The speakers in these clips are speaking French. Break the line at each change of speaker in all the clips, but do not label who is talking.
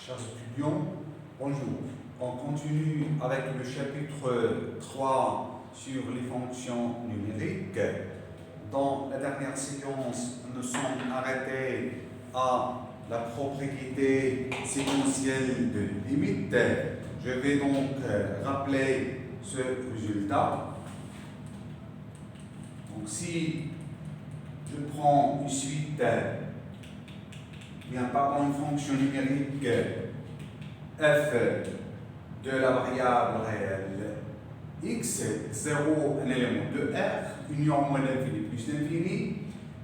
Chers étudiants, bonjour. On continue avec le chapitre 3 sur les fonctions numériques. Dans la dernière séquence, nous sommes arrêtés à la propriété séquentielle de limite. Je vais donc rappeler ce résultat. Donc si je prends une suite, une fonction numérique f de la variable réelle x, 0 un élément de R, union moins l'infini plus l'infini,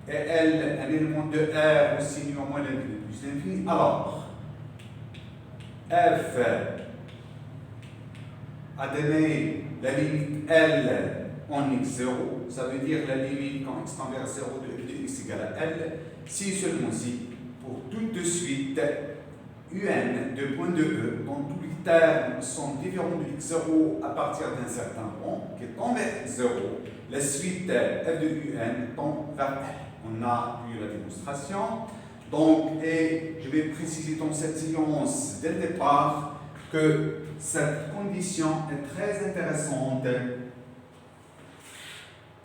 et L un élément de R aussi union moins l'infini plus l'infini. Alors, f a donné la limite L en x0, ça veut dire la limite quand x tend vers 0 de x égale à L, si seulement si, pour tout de suite, un de point de E, dont tous les termes sont différents de x0 à partir d'un certain point, qui tend vers x0, la suite f de un tend vers L. On a eu la démonstration. Donc, et je vais préciser dans cette séance dès le départ que cette condition est très intéressante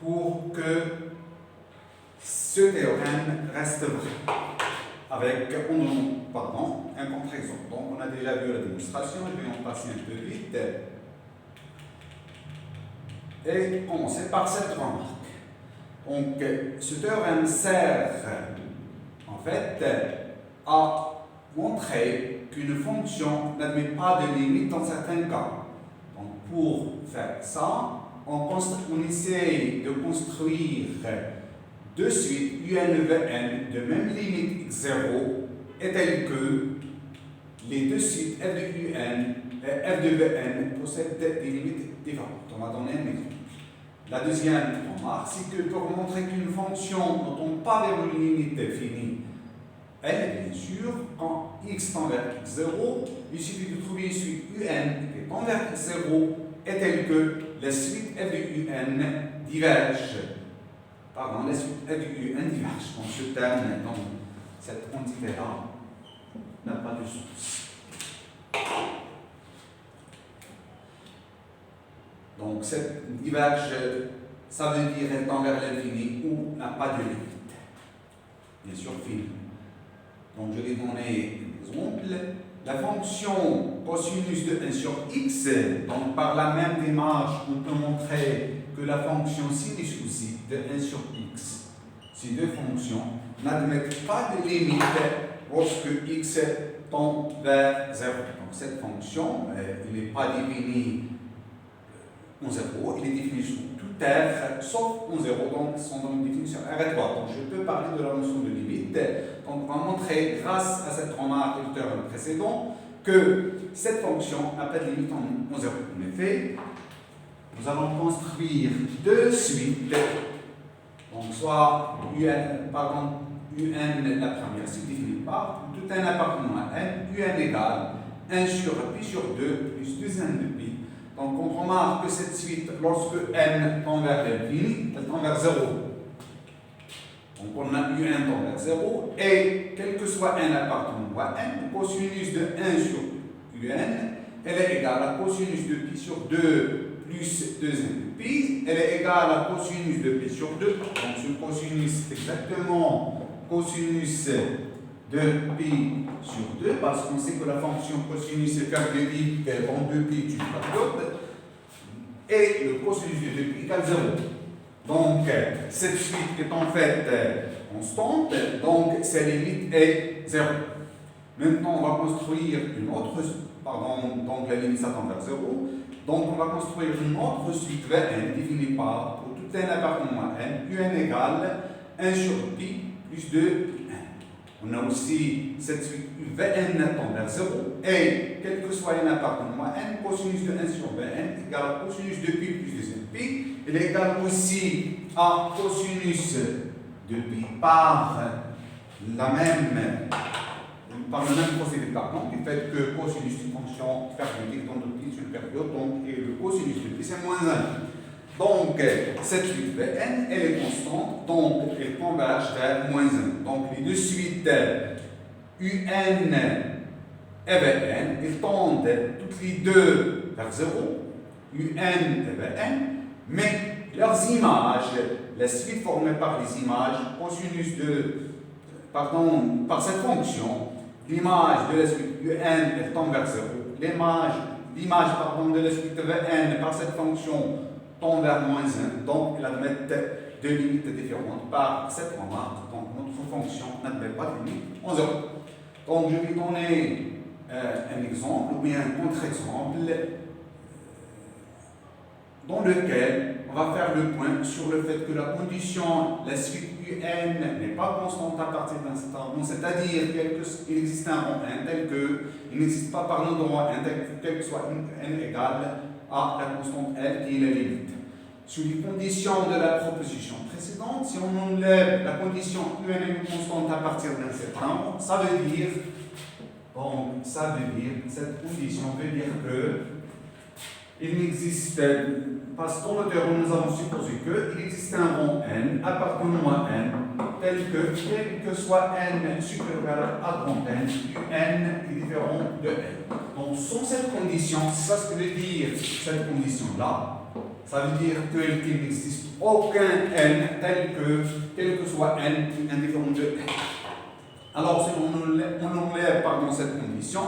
pour que ce théorème reste vrai. Avec un contre-exemple. Donc, on a déjà vu la démonstration, je vais en passer un peu vite. Et commencer par cette remarque. Donc, ce théorème sert, en fait, à montrer qu'une fonction n'admet pas de limite dans certains cas. Donc, pour faire ça, on essaie de construire de suite, un de même limite x0 est tel que les deux suites f de un et f de vn possèdent des limites différentes. On va donner un exemple. La deuxième remarque, c'est que pour montrer qu'une fonction ne tombe pas vers une limite finie, elle est bien sûr, quand x tend vers x0, il suffit de trouver une suite un qui tend vers x0 est telle que la suite f de un diverge. La suite f de un diverge. Donc ce terme, donc cette entité-là, n'a pas de sens. Donc cette diverge, ça veut dire elle tend vers l'infini ou n'a pas de limite. Bien sûr, fini. Donc je vais donner un exemple. La fonction cosinus de 1 sur x, donc par la même démarche, on peut montrer que la fonction sinus aussi de 1 sur x, ces deux fonctions n'admettent pas de limite lorsque x tend vers 0. Donc cette fonction, elle n'est pas définie en 0, elle est définie sur tout R sauf en 0, donc son nom défini sur R et 3. Donc je peux parler de la notion de limite. Donc on va montrer grâce à cette remarque du théorème précédent que cette fonction n'a pas de limite en 0. En effet, nous allons construire de suite, donc soit un, la première suite définie par tout un appartenant à n, un égale 1 sur pi sur 2 plus 2n de pi. Donc on remarque que cette suite, lorsque n tend vers l'infini, elle tend vers 0. Donc on a un tend vers 0, et quel que soit n appartenant à n, cosinus de 1 sur un, elle est égale à cosinus de pi sur 2 plus 2n de pi, elle est égale à cosinus de pi sur 2. Donc ce cosinus est exactement cosinus de pi sur 2, parce qu'on sait que la fonction cosinus est périodique en 2 pi d'une période, et le cosinus de 2 pi égale 0. Donc cette suite est en fait constante, donc sa limite est 0. Maintenant on va construire une autre, donc la limite s'attend vers 0. Donc on va construire une autre suite Vn définie par, pour tout un appartenant à n, un égale 1 sur pi plus 2 pi 1. On a aussi cette suite Vn tend vers 0, et quel que soit un appartenant à n, cosinus de 1 sur Vn égale à cosinus de pi plus 2 pi. Il est égal aussi à cosinus de pi par le même procédé, du fait que cosinus d'une fonction périodique dans le pi sur une période, donc, et le cosinus de pi c'est moins 1. Donc, cette suite Vn, elle est constante, donc elle converge vers moins 1. Donc, les deux suites un et Vn, ils tendent toutes les deux vers 0, Un et Vn, mais leurs images, la suite formée par les images, cosinus par cette fonction, l'image de la suite Un, elle tend vers 0, l'image de la suite Vn par cette fonction tend vers moins 1, donc elle admet deux limites différentes par cette remarque. Donc notre fonction n'admet pas de limite en 0. Donc je vais donner un exemple ou bien un contre-exemple dans lequel on va faire le point sur le fait que la condition, la suite UN n'est pas constante à partir d'un certain rond, c'est-à-dire qu'il existe un rond n tel qu'il n'existe pas par l'endroit n tel que soit n égale à la constante L qui est la limite. Sous les conditions de la proposition précédente, si on enlève la condition UN est une constante à partir d'un certain rond, cette condition veut dire que il n'existe, parce que dans le théorème, nous avons supposé qu'il existe un rond n appartenant à n, tel que, quel que soit n supérieur à grand n, un est différent de n. Donc, sans cette condition, c'est ça ce que veut dire cette condition-là. Ça veut dire qu'il n'existe aucun n tel que, quel que soit n, indifférent de n. Alors, si on enlève cette condition,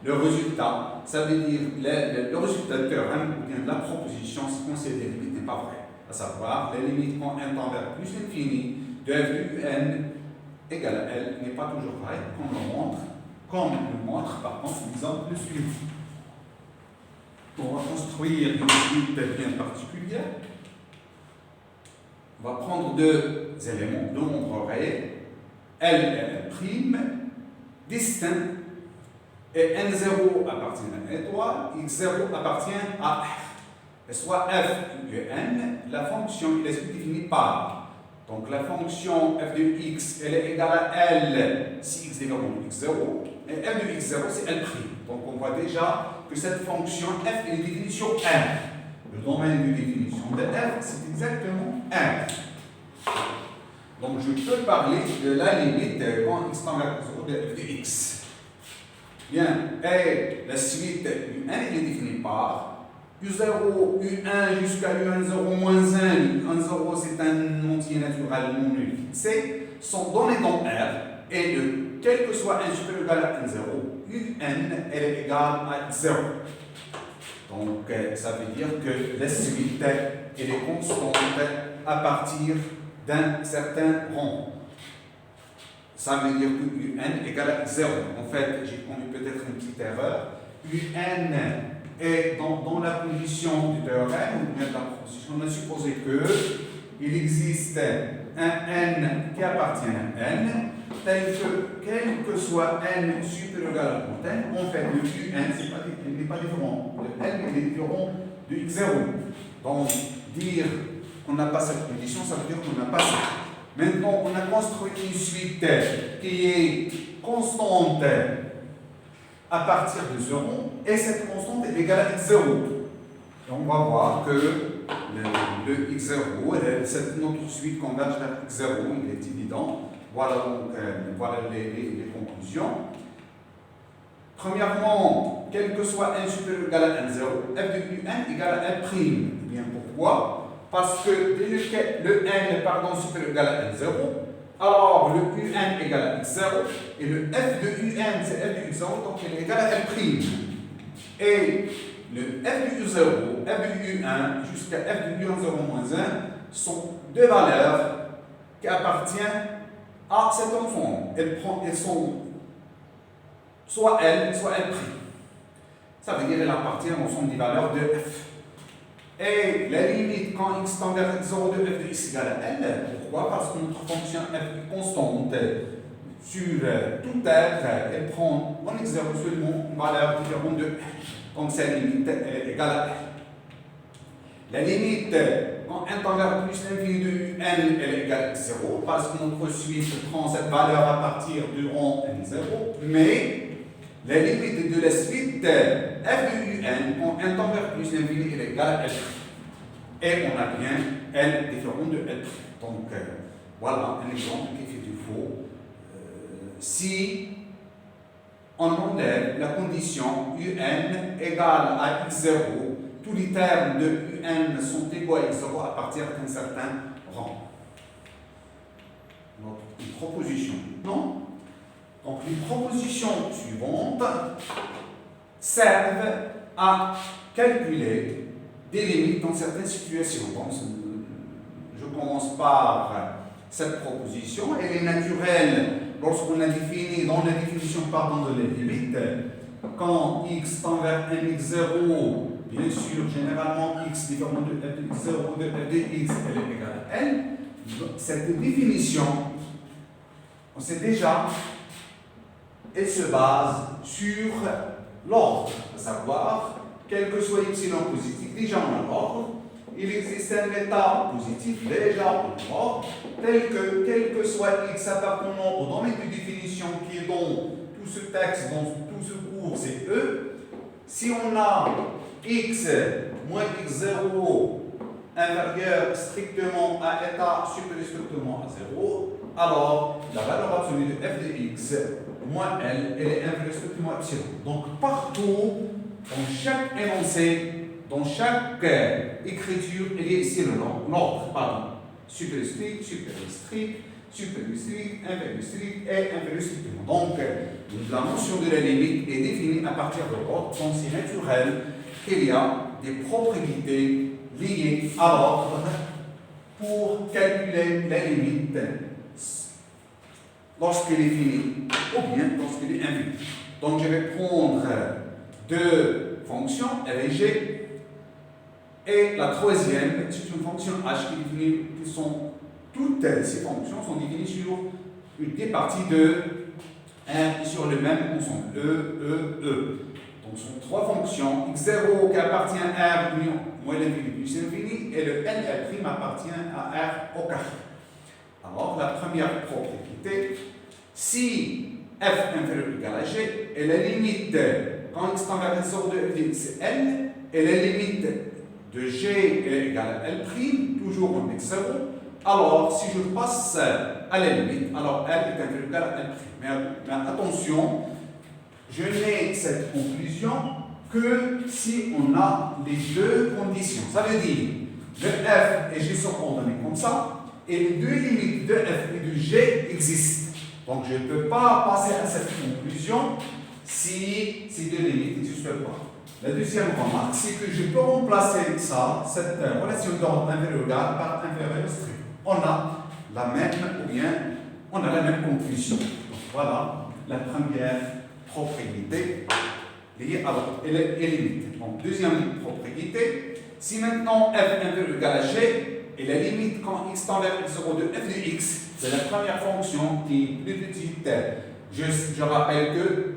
le résultat, ça veut dire le résultat du théorème ou bien de la proposition, c'est qu'on sait que la limite n'est pas vraie. À savoir, la limite quand n tend vers plus l'infini de f de un égale à L n'est pas toujours vraie, comme le montre par contre l'exemple suivant. On va construire une suite bien particulière. On va prendre deux éléments de nombre réel, L et L', distincts, et N0 appartient à n étoile, X0 appartient à f. Et soit f de n, la fonction est définie par. Donc la fonction f de x, elle est égale à L si x est égal à x0, et f de x0 c'est L'. Donc on voit déjà que cette fonction f est définie sur R. Le domaine de définition de f, c'est exactement R. Donc je peux parler de la limite quand x tend vers 0 de f de x. Bien, et la suite U1 est définie par U0, U1 jusqu'à U10 moins 1. U10 c'est un entier naturel non nul fixé, sont donnés dans R, et quel que soit n supérieur ou égal à N0, Un elle est égale à 0. Donc ça veut dire que la suite elle est constante à partir d'un certain rang. Ça veut dire que Un égale à 0. En fait, j'ai commis peut-être une petite erreur. Un est dans la condition du théorème, ou bien de la proposition, on a supposé qu'il existe un n qui appartient à n, tel que, quel que soit n supérieur ou égal à grand n, en fait, le Un n'est pas différent de n, il est différent de x0. Donc, dire qu'on n'a pas cette condition, ça veut dire qu'on n'a pas ça. Maintenant, on a construit une suite qui est constante à partir de 0, et cette constante est égale à x0. Et on va voir que le x0, notre suite converge vers x0, il est évident. Voilà donc voilà les conclusions. Premièrement, quel que soit n supérieur ou égal à n0, f de un égale à L'. Eh bien, pourquoi? Parce que dès le n supérieur ou égal à n0, alors le un égale à x0, et le f de un c'est f de x0, donc il est égal à L'. Et le f de u0, f de u1 jusqu'à f de u10 moins 1 sont deux valeurs qui appartiennent à cet ensemble. Elles sont soit L, soit L'. Ça veut dire qu'elles appartiennent à l'ensemble des valeurs de f. Et la limite quand x tend vers 0 de f de x égale à L, pourquoi? Parce que notre fonction f est constante sur tout R, elle prend en x0 seulement une valeur différente de L. Donc cette limite est égale à L. La limite quand n tend vers plus l'infini de un, elle est égale à 0, parce que notre suite prend cette valeur à partir du rang n0, mais la limite de la suite f de un, quand n tend vers plus l'infini, elle est égale à L'. Et on a bien L différent de L'. Donc voilà un exemple qui fait du faux. Si on enlève la condition UN égale à x0. Tous les termes de UN sont égaux à x0 à partir d'un certain rang. Donc, une proposition. Non. Donc, les propositions suivantes servent à calculer des limites dans certaines situations. Donc, je commence par cette proposition. Elle est naturelle lorsqu'on a défini, dans la définition de la limite, quand x tend vers mx0, bien sûr, généralement x différent de f de x0 de f de x, elle est égale à L. Cette définition, on sait déjà, elle se base sur l'ordre, à savoir, quel que soit epsilon positif, déjà on a l'ordre, il existe un état positif, déjà en ordre, tel que, quel que soit x appartenant au domaine de définition qui est dans tout ce texte, dans tout ce cours, c'est E. Si on a x moins x0 inférieur strictement à état supérieur strictement à 0, alors la valeur absolue de f de x moins L, elle est inférieure strictement à epsilon. Donc partout, dans chaque énoncé, dans chaque écriture, il y a ici l'ordre, pardon. Supérieur strict, supérieur strict, supérieur strict, inférieur strict et inférieur strictement. Donc, la notion de la limite est définie à partir de l'ordre, donc c'est naturel qu'il y a des propriétés liées à l'ordre pour calculer la limite lorsqu'elle est finie ou bien lorsqu'elle est infinie. Donc, je vais prendre deux fonctions, f et g. Et la troisième, c'est une fonction h qui sont toutes ces fonctions sont définies sur des parties de 1 sur le même ensemble, E. Donc, ce sont trois fonctions, x0 qui appartient à R moins l'infini plus l'infini, et le L' appartient à R au carré. Alors, la première propriété, si f inférieur ou égal à g, et la limite, quand x tend vers x0 de f de x, c'est L, et la limite de g est égale à L', toujours en x0, alors si je passe à la limite, alors L est inférieur ou égal à L'. Mais attention, je n'ai cette conclusion que si on a les deux conditions. Ça veut dire le f et g sont ordonnés comme ça, et les deux limites de f et de g existent. Donc je ne peux pas passer à cette conclusion si ces deux limites n'existent pas. La deuxième remarque, c'est que je peux remplacer ça, cette relation d'ordre inférieur égal par inférieur strict. On a la même, ou bien, on a la même conclusion. Donc voilà la première propriété liée à l'ordre et limite. Donc deuxième propriété, si maintenant f inférieur égal à g, et la limite quand x tend vers x0 de f de x, c'est la première fonction qui est plus petite. Je rappelle que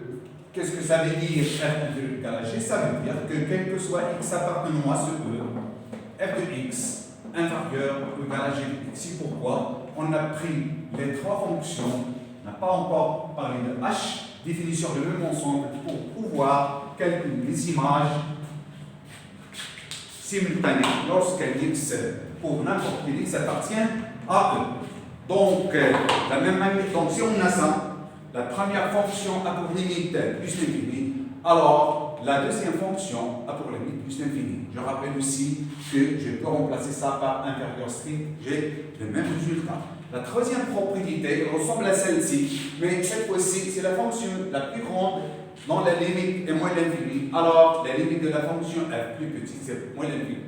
qu'est-ce que ça veut dire f inférieur égal à g? Ça veut dire que quel que soit x appartenant à ce E, f de x inférieur ou égal à g de x. C'est pourquoi on a pris les trois fonctions, on n'a pas encore parlé de h, définition de même ensemble pour pouvoir calculer les images simultanées lorsqu'un x pour n'importe quel x appartient à E. Donc, la même manière, donc si on a ça, la première fonction a pour limite plus l'infini, alors la deuxième fonction a pour limite plus l'infini. Je rappelle aussi que je peux remplacer ça par inférieur strict, j'ai le même résultat. La troisième propriété ressemble à celle-ci, mais cette fois-ci, c'est la fonction la plus grande dont la limite est moins l'infini. Alors, la limite de la fonction f plus petite, c'est moins l'infini.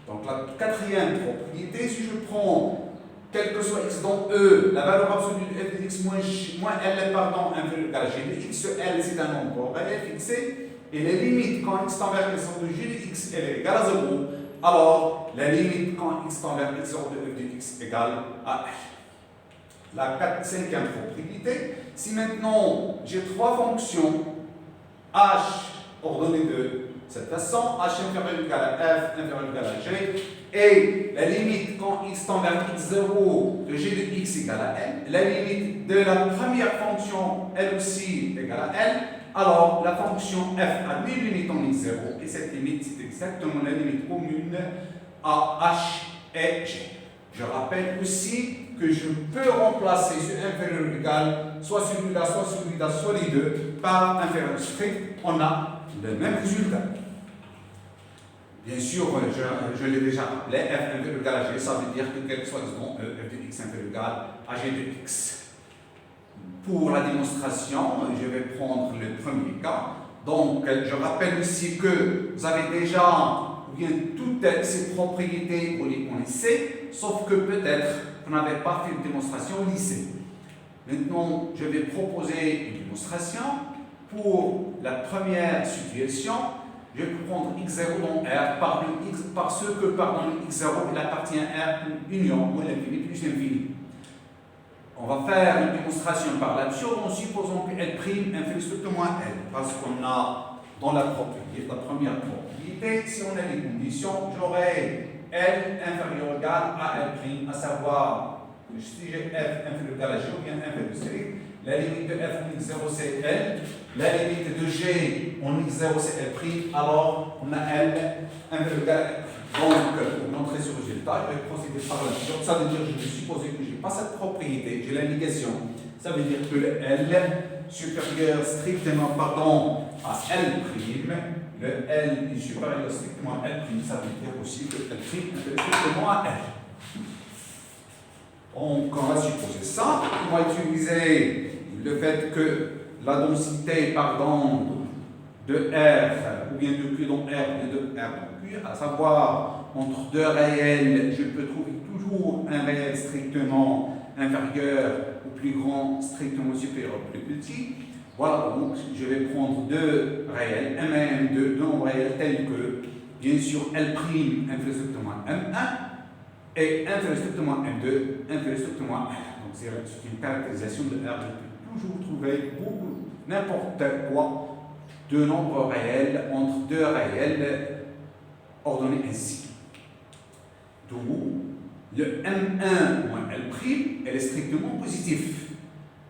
Donc, la quatrième propriété, si je prends quel que soit x dans E, la valeur absolue de f de x moins L, pardon, inférieur à g de x, L c'est un nombre réel fixé, et la limite quand x tend vers x de g de x est égale à 0, alors la limite quand x tend vers x de f de x égale à L. La cinquième propriété, si maintenant j'ai trois fonctions h ordonnées de cette façon, h inférieur ou égal à f inférieur ou égal à g, et la limite quand x tend vers x0 de g de x égale à L, la limite de la première fonction elle aussi égale à L, alors la fonction f a deux limites en x0, et cette limite c'est exactement la limite commune à h et g. Je rappelle aussi que je peux remplacer ce inférieur ou égal, soit celui-là, soit celui-là, soit les deux, par inférieur strict, on a le même résultat. Bien sûr, je l'ai déjà rappelé, f inférieur égal à g, ça veut dire que quel que soit disons, f de x inférieur égal à g de x. Pour la démonstration, je vais prendre le premier cas. Donc, je rappelle aussi que vous avez déjà toutes ces propriétés, vous les connaissez, sauf que peut-être vous n'avez pas fait une démonstration au lycée. Maintenant, je vais proposer une démonstration. Pour la première situation, je vais prendre x0 dans R parce que dans le x0, il appartient à R union, moins l'infini plus l'infini. On va faire une démonstration par l'absurde en supposant que L' inférieur strictement L, parce qu'on a dans la propriété, la première propriété, si on a les conditions, j'aurai L inférieur ou égal à L', à savoir si j'ai F inférieur ou égal à G ou bien inférieur strict, la limite de F en x0 c'est L, la limite de G en x0 c'est L', alors on a L inférieur ou égal à L'. Donc, pour montrer ce résultat, je vais procéder par l'absurde. Ça veut dire que je vais supposer que je n'ai pas cette propriété, j'ai l'indication. Ça veut dire que le L supérieur strictement à L', le L est supérieur strictement à L', ça veut dire aussi que L' est strictement à L. Donc, on va supposer ça. On va utiliser le fait que la densité, de R, ou bien de Q dans R, ou bien de R dans Q, à savoir entre deux réels, je peux trouver toujours un réel strictement inférieur ou plus grand, strictement supérieur ou plus petit. Voilà, donc je vais prendre deux réels, M1 et M2, deux nombres réels tels que, bien sûr, L' inférieur strictement M1 et inférieur strictement M2, inférieur strictement R. Donc c'est une caractérisation de R. Je peux toujours trouver n'importe quoi de nombres réels entre deux réels ordonnés ainsi. D'où le M1 moins L', elle est strictement positif.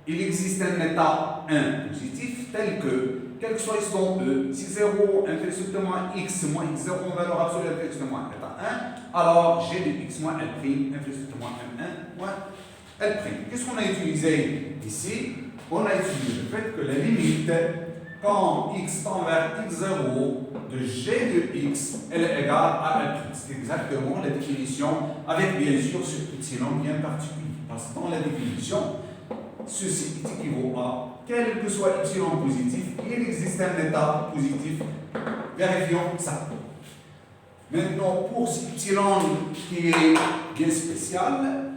Il existe un état 1 positif tel que, quel que soit son E, si 0 inférieur strictement à x moins x0 en valeur absolue inférieur strictement à état 1, alors g de x moins L' inférieur strictement à M1 moins L'. Qu'est-ce qu'on a utilisé ici? On a utilisé le fait que la limite, quand x tend vers x0 de g de x, elle est égale à L'. C'est exactement la définition, avec bien sûr ce epsilon bien particulier. Parce que dans la définition, ceci équivaut à, quel que soit epsilon positif, il existe un état positif. Vérifions ça. Maintenant, pour ce epsilon qui est bien spécial,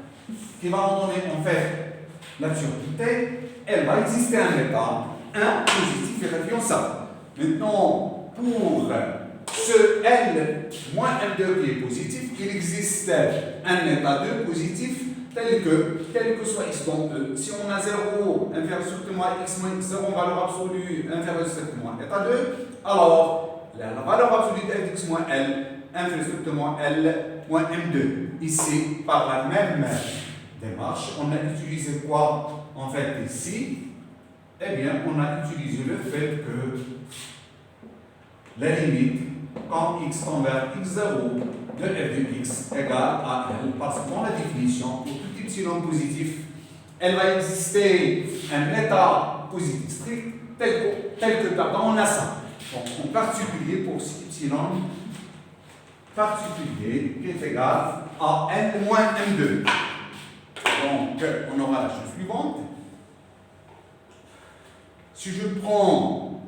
qui va en donner en fait l'absurdité, elle va exister un état 1 positif, vérifions ça. Maintenant, pour ce L moins M2 qui est positif, il existe un état 2 positif tel que, quel que soit x dans E, si on a 0 inférieur strictement à x moins x0 en valeur absolue inférieure strictement à état 2, alors la valeur absolue de f x moins L inférieure strictement à L moins M2. Ici, par la même démarche, on a utilisé quoi en fait ici? Eh bien, on a utilisé le fait que la limite, quand x tend vers x0 de f de x égale à L, parce que dans la définition, pour tout epsilon positif, elle va exister un état positif strict tel que on a ça. Donc, en particulier pour cet epsilon particulier qui est égal à N moins M2. Donc, on aura la chose suivante. Si je prends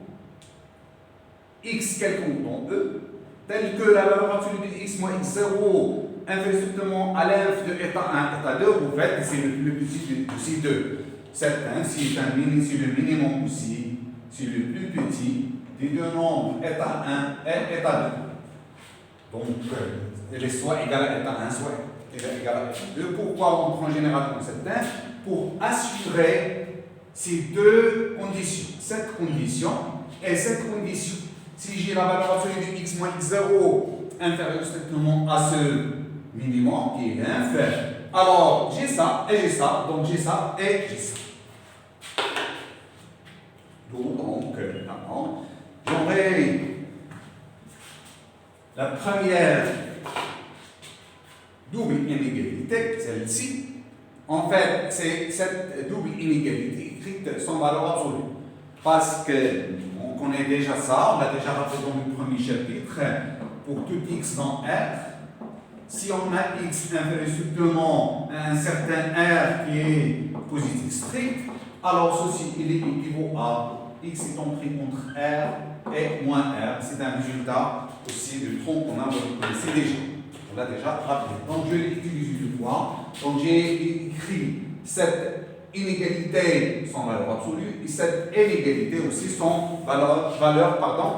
x quelconque dans E, tel que la valeur absolue de x moins x0 inférieure strictement à l'inf de état 1, état 2, vous faites, c'est le petit de ces deux. Certain, si c'est le minimum aussi, c'est le plus petit des deux nombres état 1 et état 2. Donc, elle est soit égale à état 1, soit égale à état 2. Pourquoi on prend généralement certain? Pour assurer ces deux conditions. Cette condition et cette condition. Si j'ai la valeur absolue de x moins x0 inférieure strictement à ce minimum qui est l'inf, alors j'ai ça et j'ai ça, donc j'ai ça et j'ai ça. Donc, maintenant, j'aurai la première double inégalité, celle-ci, En fait, c'est cette double inégalité écrite sans valeur absolue. Parce qu'on connaît déjà ça, on l'a déjà rappelé dans le premier chapitre. Pour tout x dans R, si on a x inférieur strictement à un certain R qui est positif strict, alors ceci il équivaut à x étant pris entre R et moins R. C'est un résultat aussi du tronc qu'on a connaissé déjà. On l'a déjà rappelé. Donc je l'ai utilisé une fois. Donc j'ai écrit cette inégalité sans valeur absolue et cette inégalité aussi sans valeur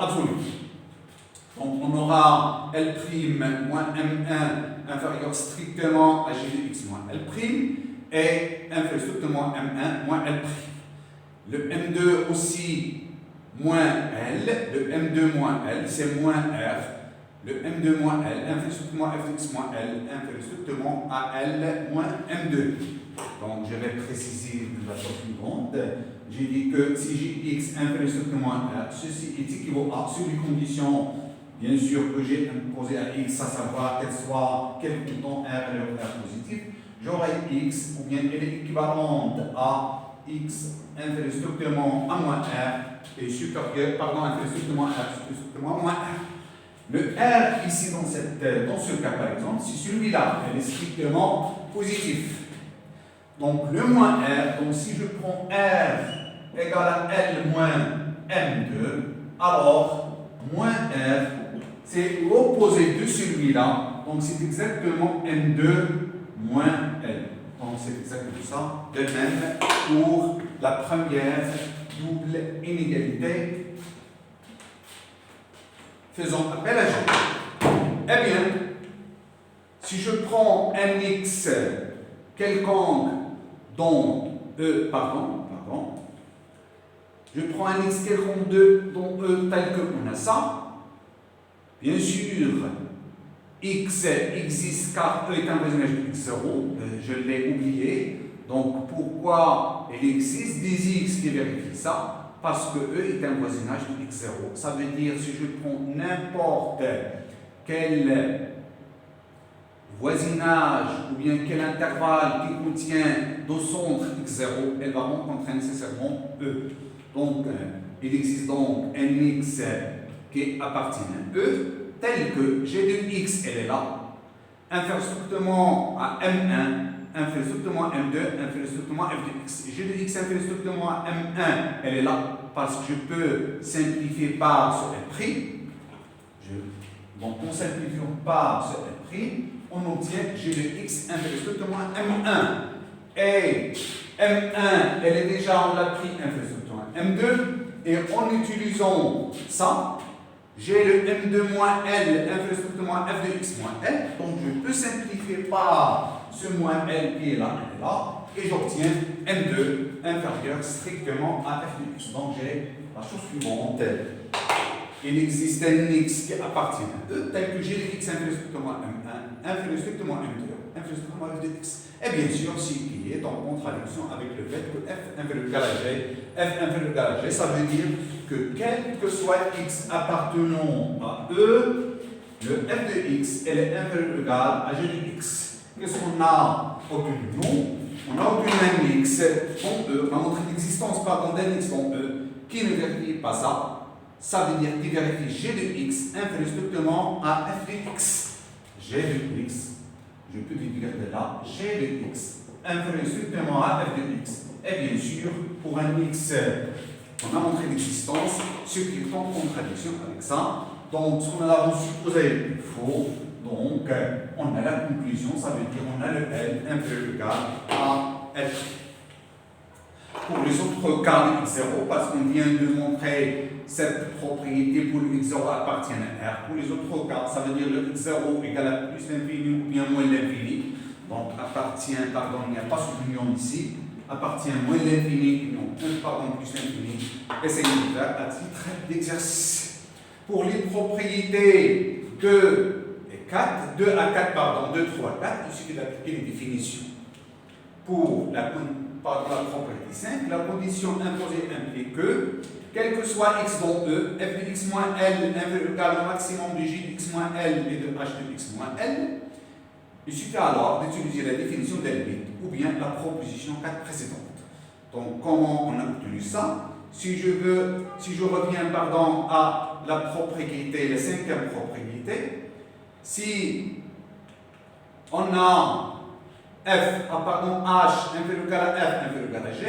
absolue. Donc on aura L' moins M1 inférieur strictement à G de x moins L' et inférieur strictement à M1 moins L'. Le M2 aussi moins L, le M2 moins L, c'est moins R. Le M2 moins L, inférieur strictement à f de x moins L, inférieur strictement à L moins M2. Donc je vais préciser de la chose suivante. J'ai dit que si j'ai x inférieur strictement à R, ceci est équivalent à sur les conditions, bien sûr, que j'ai imposé à x, à savoir qu'elle soit quelque temps R et R positif, j'aurai x, ou bien elle est équivalente à x inférieur strictement à moins R et supérieur, inférieur strictement à R, strictement à moins R. Le R ici dans ce cas par exemple, si celui-là est strictement positif. Donc le moins R, donc si je prends R égale à L moins M2, alors moins R c'est l'opposé de celui-là, donc c'est exactement M2 moins L. Donc c'est exactement ça. De même pour la première double inégalité. Faisons appel à G. Eh bien, si je prends un x quelconque dont E, je prends un x quelconque dont E tel qu'on a ça, bien sûr, x existe car E est un voisinage de x0, je l'ai oublié. Donc pourquoi il existe des x qui vérifient ça? Parce que E est un voisinage de x0. Ça veut dire si je prends n'importe quel voisinage ou bien quel intervalle qui contient deux centres x0, elle va rencontrer nécessairement E. Donc il existe donc un x qui appartient à E, tel que G de x, elle est là, inférieur strictement à M1, inférieur strictement à M2, inférieur strictement à f de x. G de x inférieur strictement à M1, elle est là, parce que je peux simplifier par ce L'. Donc en simplifiant par ce L', on obtient G de x inférieur strictement à M1. Et M1, elle est déjà, on l'a pris inférieur strictement à M2, et en utilisant ça, j'ai le M2 moins L inférieur strictement à f de x moins L, donc je peux simplifier par ce moins L qui est là, et j'obtiens M2 inférieur strictement à f de x. Donc j'ai la chose suivante. Il existe un x qui appartient à E, tel que G de x inférieur strictement à M1, inférieur strictement à M2, inférieur strictement à f de x. Et bien sûr, ce qui est en contradiction avec le fait que f inférieur égal à G, f inférieur égal à G, ça veut dire que quel que soit x appartenant à E, le f de x est inférieur ou égal à G de x. Qu'est-ce qu'on a obtenu? On a obtenu un x dans E, on a montré l'existence d'un x dans E qui ne vérifie pas ça. Ça veut dire qu'il vérifie G de x inférieur strictement à f de x. G de x, je peux déduire de là, G de x inférieur strictement à f de x. Et bien sûr, pour un x, on a montré l'existence, ce qui est en contradiction avec ça. Donc, ce qu'on a supposé est faux. Donc, on a la conclusion, ça veut dire qu'on a le L inférieur ou égal à F. Pour les autres cas de x0, parce qu'on vient de montrer cette propriété pour le x0 appartient à R. Pour les autres cas, ça veut dire le x0 égale à plus l'infini ou bien moins l'infini. Donc, appartient, pardon, il n'y a pas soulignon ici, appartient moins l'infini, non, pardon, plus l'infini. Essayez de faire à titre d'exercice. Pour les propriétés 2 et 4, 2 à 4, pardon, 2, 3, 4, il suffit d'appliquer les définitions. Pour la propriété 5, la condition imposée implique que, quel que soit x dans E, f de x moins L inférieur ou égal au maximum de J de x moins L et de H de x moins L, Il suffit alors d'utiliser la définition de la limite ou bien la proposition 4 précédente. Donc, comment on a obtenu ça? Si je reviens à la propriété, la cinquième propriété, si on a H inférieur à F inférieur à G,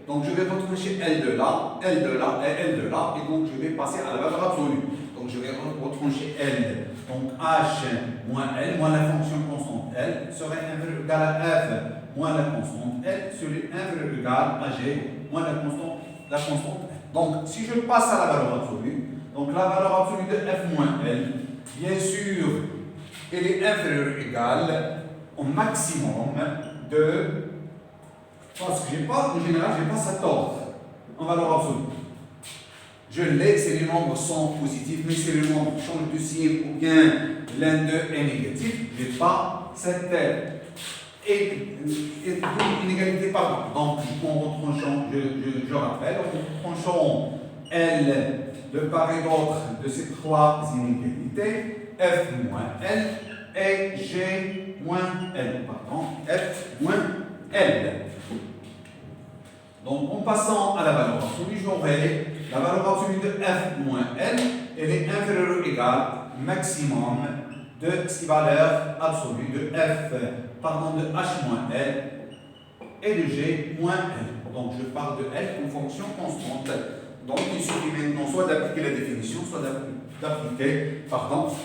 donc je vais retrancher L de là, L de là et L de là, et donc je vais passer à la valeur absolue. Donc je vais retrancher L. Donc H moins L moins la fonction constante L serait inférieur à F moins la constante L sur inférieur égal à G moins la constante L. Donc si je passe à la valeur absolue, donc la valeur absolue de F moins L, bien sûr, elle est inférieure ou égale au maximum de, parce que en général, je n'ai pas cet ordre en valeur absolue. Je l'ai, c'est les nombres sont positifs, mais si le nombre change de signe ou bien l'un d'eux est négatif, je n'ai pas cette inégalité par donc en retranchant, je rappelle, en retranchant L de part et d'autre de ces trois inégalités, F moins L et G moins L, F moins L. Donc, en passant à la valeur absolue, j'aurai la valeur absolue de F moins L, elle est inférieure ou égale maximum de valeur absolue de de H moins L et de G moins L. Donc, je parle de L en fonction constante. Donc, il suffit maintenant soit d'appliquer la définition, soit d'appliquer,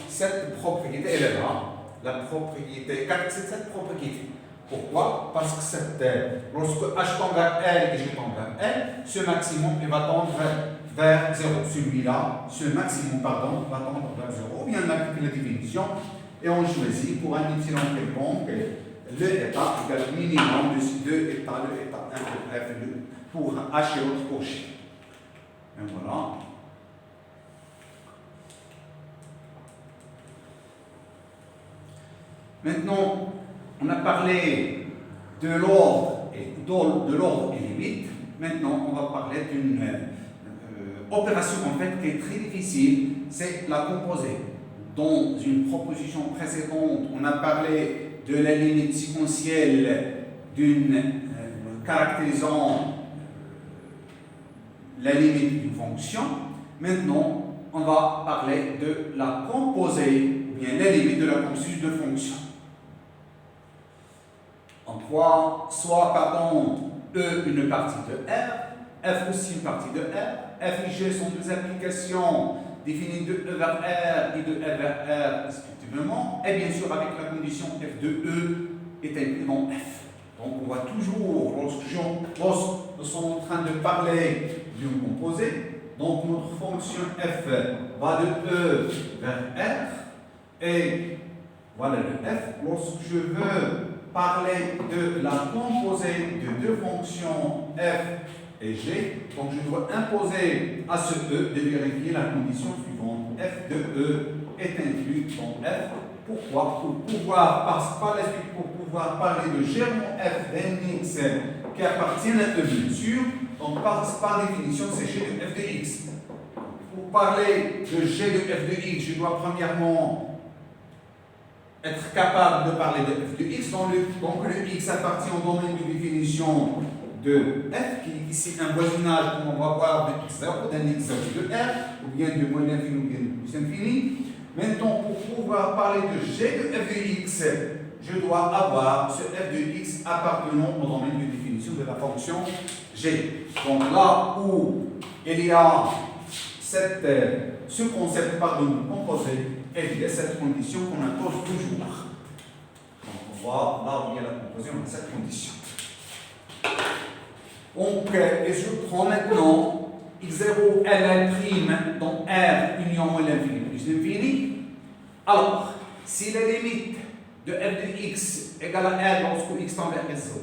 cette propriété, elle est là. La propriété 4, c'est cette propriété. Pourquoi? Parce que lorsque H tend vers L et G tend vers L, ce maximum il va tendre vers 0. Celui-là, ce maximum, va tendre vers 0. Ou bien on applique la définition et on choisit pour un epsilon quelconque le état égale minimum de ces deux états, le état 1 pour F pour H et l'autre pour G. Et voilà. Maintenant, on a parlé de l'ordre et limite. Maintenant, on va parler d'une opération en fait qui est très difficile, c'est la composée. Dans une proposition précédente, on a parlé de la limite séquentielle caractérisant la limite d'une fonction. Maintenant, on va parler de la composée, ou bien la limite de la processus de fonction. En trois, soit E une partie de R, F aussi une partie de R, F et G sont deux applications définies de E vers R et de F vers R respectivement, et bien sûr avec la condition F de E est inclus dans F. Donc on va toujours, lorsque nous sommes en train de parler d'une composée, donc notre fonction F va de E vers R, et voilà le F. Lorsque je veux parler de la composée de deux fonctions F et G, donc je dois imposer à ce E de vérifier la condition suivante. F de E est inclus dans F. Pourquoi? Pour pouvoir, par la suite, pour pouvoir parler de G en F d'un X qui appartient à E, bien sûr, donc par définition, c'est G de F de X. Pour parler de G de F de X, je dois premièrement être capable de parler de F de X, donc le X appartient au domaine de définition de F, qui est ici un voisinage, comme on va voir, de X0, d'un X0 de R, ou bien de moins l'infini ou bien de plus infini. Maintenant, pour pouvoir parler de G de F de X, je dois avoir ce F de X appartenant au domaine de définition de la fonction G. Donc là où il y a ce concept de composé, et il y a cette condition qu'on impose toujours. Donc on voit là où il y a la composée, on a cette condition. Donc, et je prends maintenant x0 L' dans R union l'infini plus l'infini. Alors, si la limite de f de x égale à R lorsque x tend vers 0,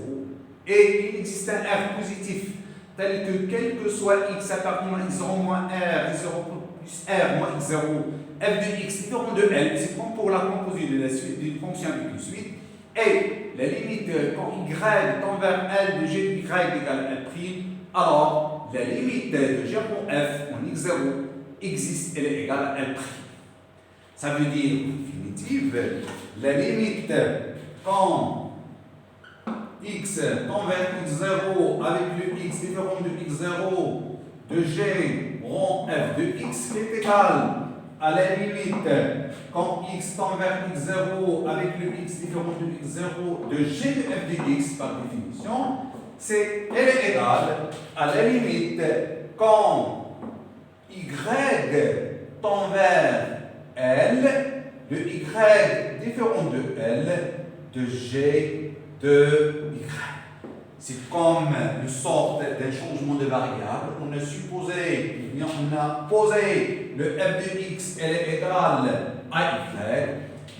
et il existe un R positif tel que quel que soit x appartenant à x0 moins R, x0 plus R moins x0, f de x différent de L, c'est comme pour la composée de la suite d'une fonction avec une suite, et la limite quand y tend vers L de g de y égale à L', alors la limite de g en f en x0 existe, elle est égale à L'. Ça veut dire, en définitive, la limite quand x tend vers x0 avec le x différent de x0 de g rond f de x qui est égal à la limite quand x tend vers x0 avec le x différent de x0 de g de f de x par définition, elle est égale à la limite quand y tend vers L, de y différent de L, de G de Y. C'est comme une sorte d'un changement de variable. On a supposé, on a posé le f de x, elle est égale à Y,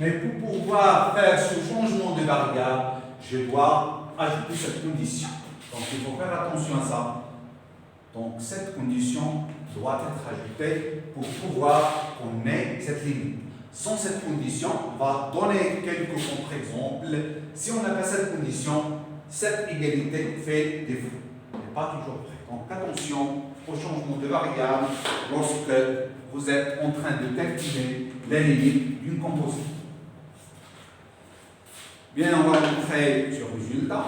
mais pour pouvoir faire ce changement de variable, je dois ajouter cette condition. Donc il faut faire attention à ça. Donc cette condition doit être ajoutée pour pouvoir qu'on ait cette limite. Sans cette condition, on va donner quelques contre-exemples. Si on n'a pas cette condition, cette égalité fait défaut. Elle n'est pas toujours vraie. Donc attention au changement de variable lorsque vous êtes en train de calculer la limite d'une composante. Bien, on va montrer ce résultat.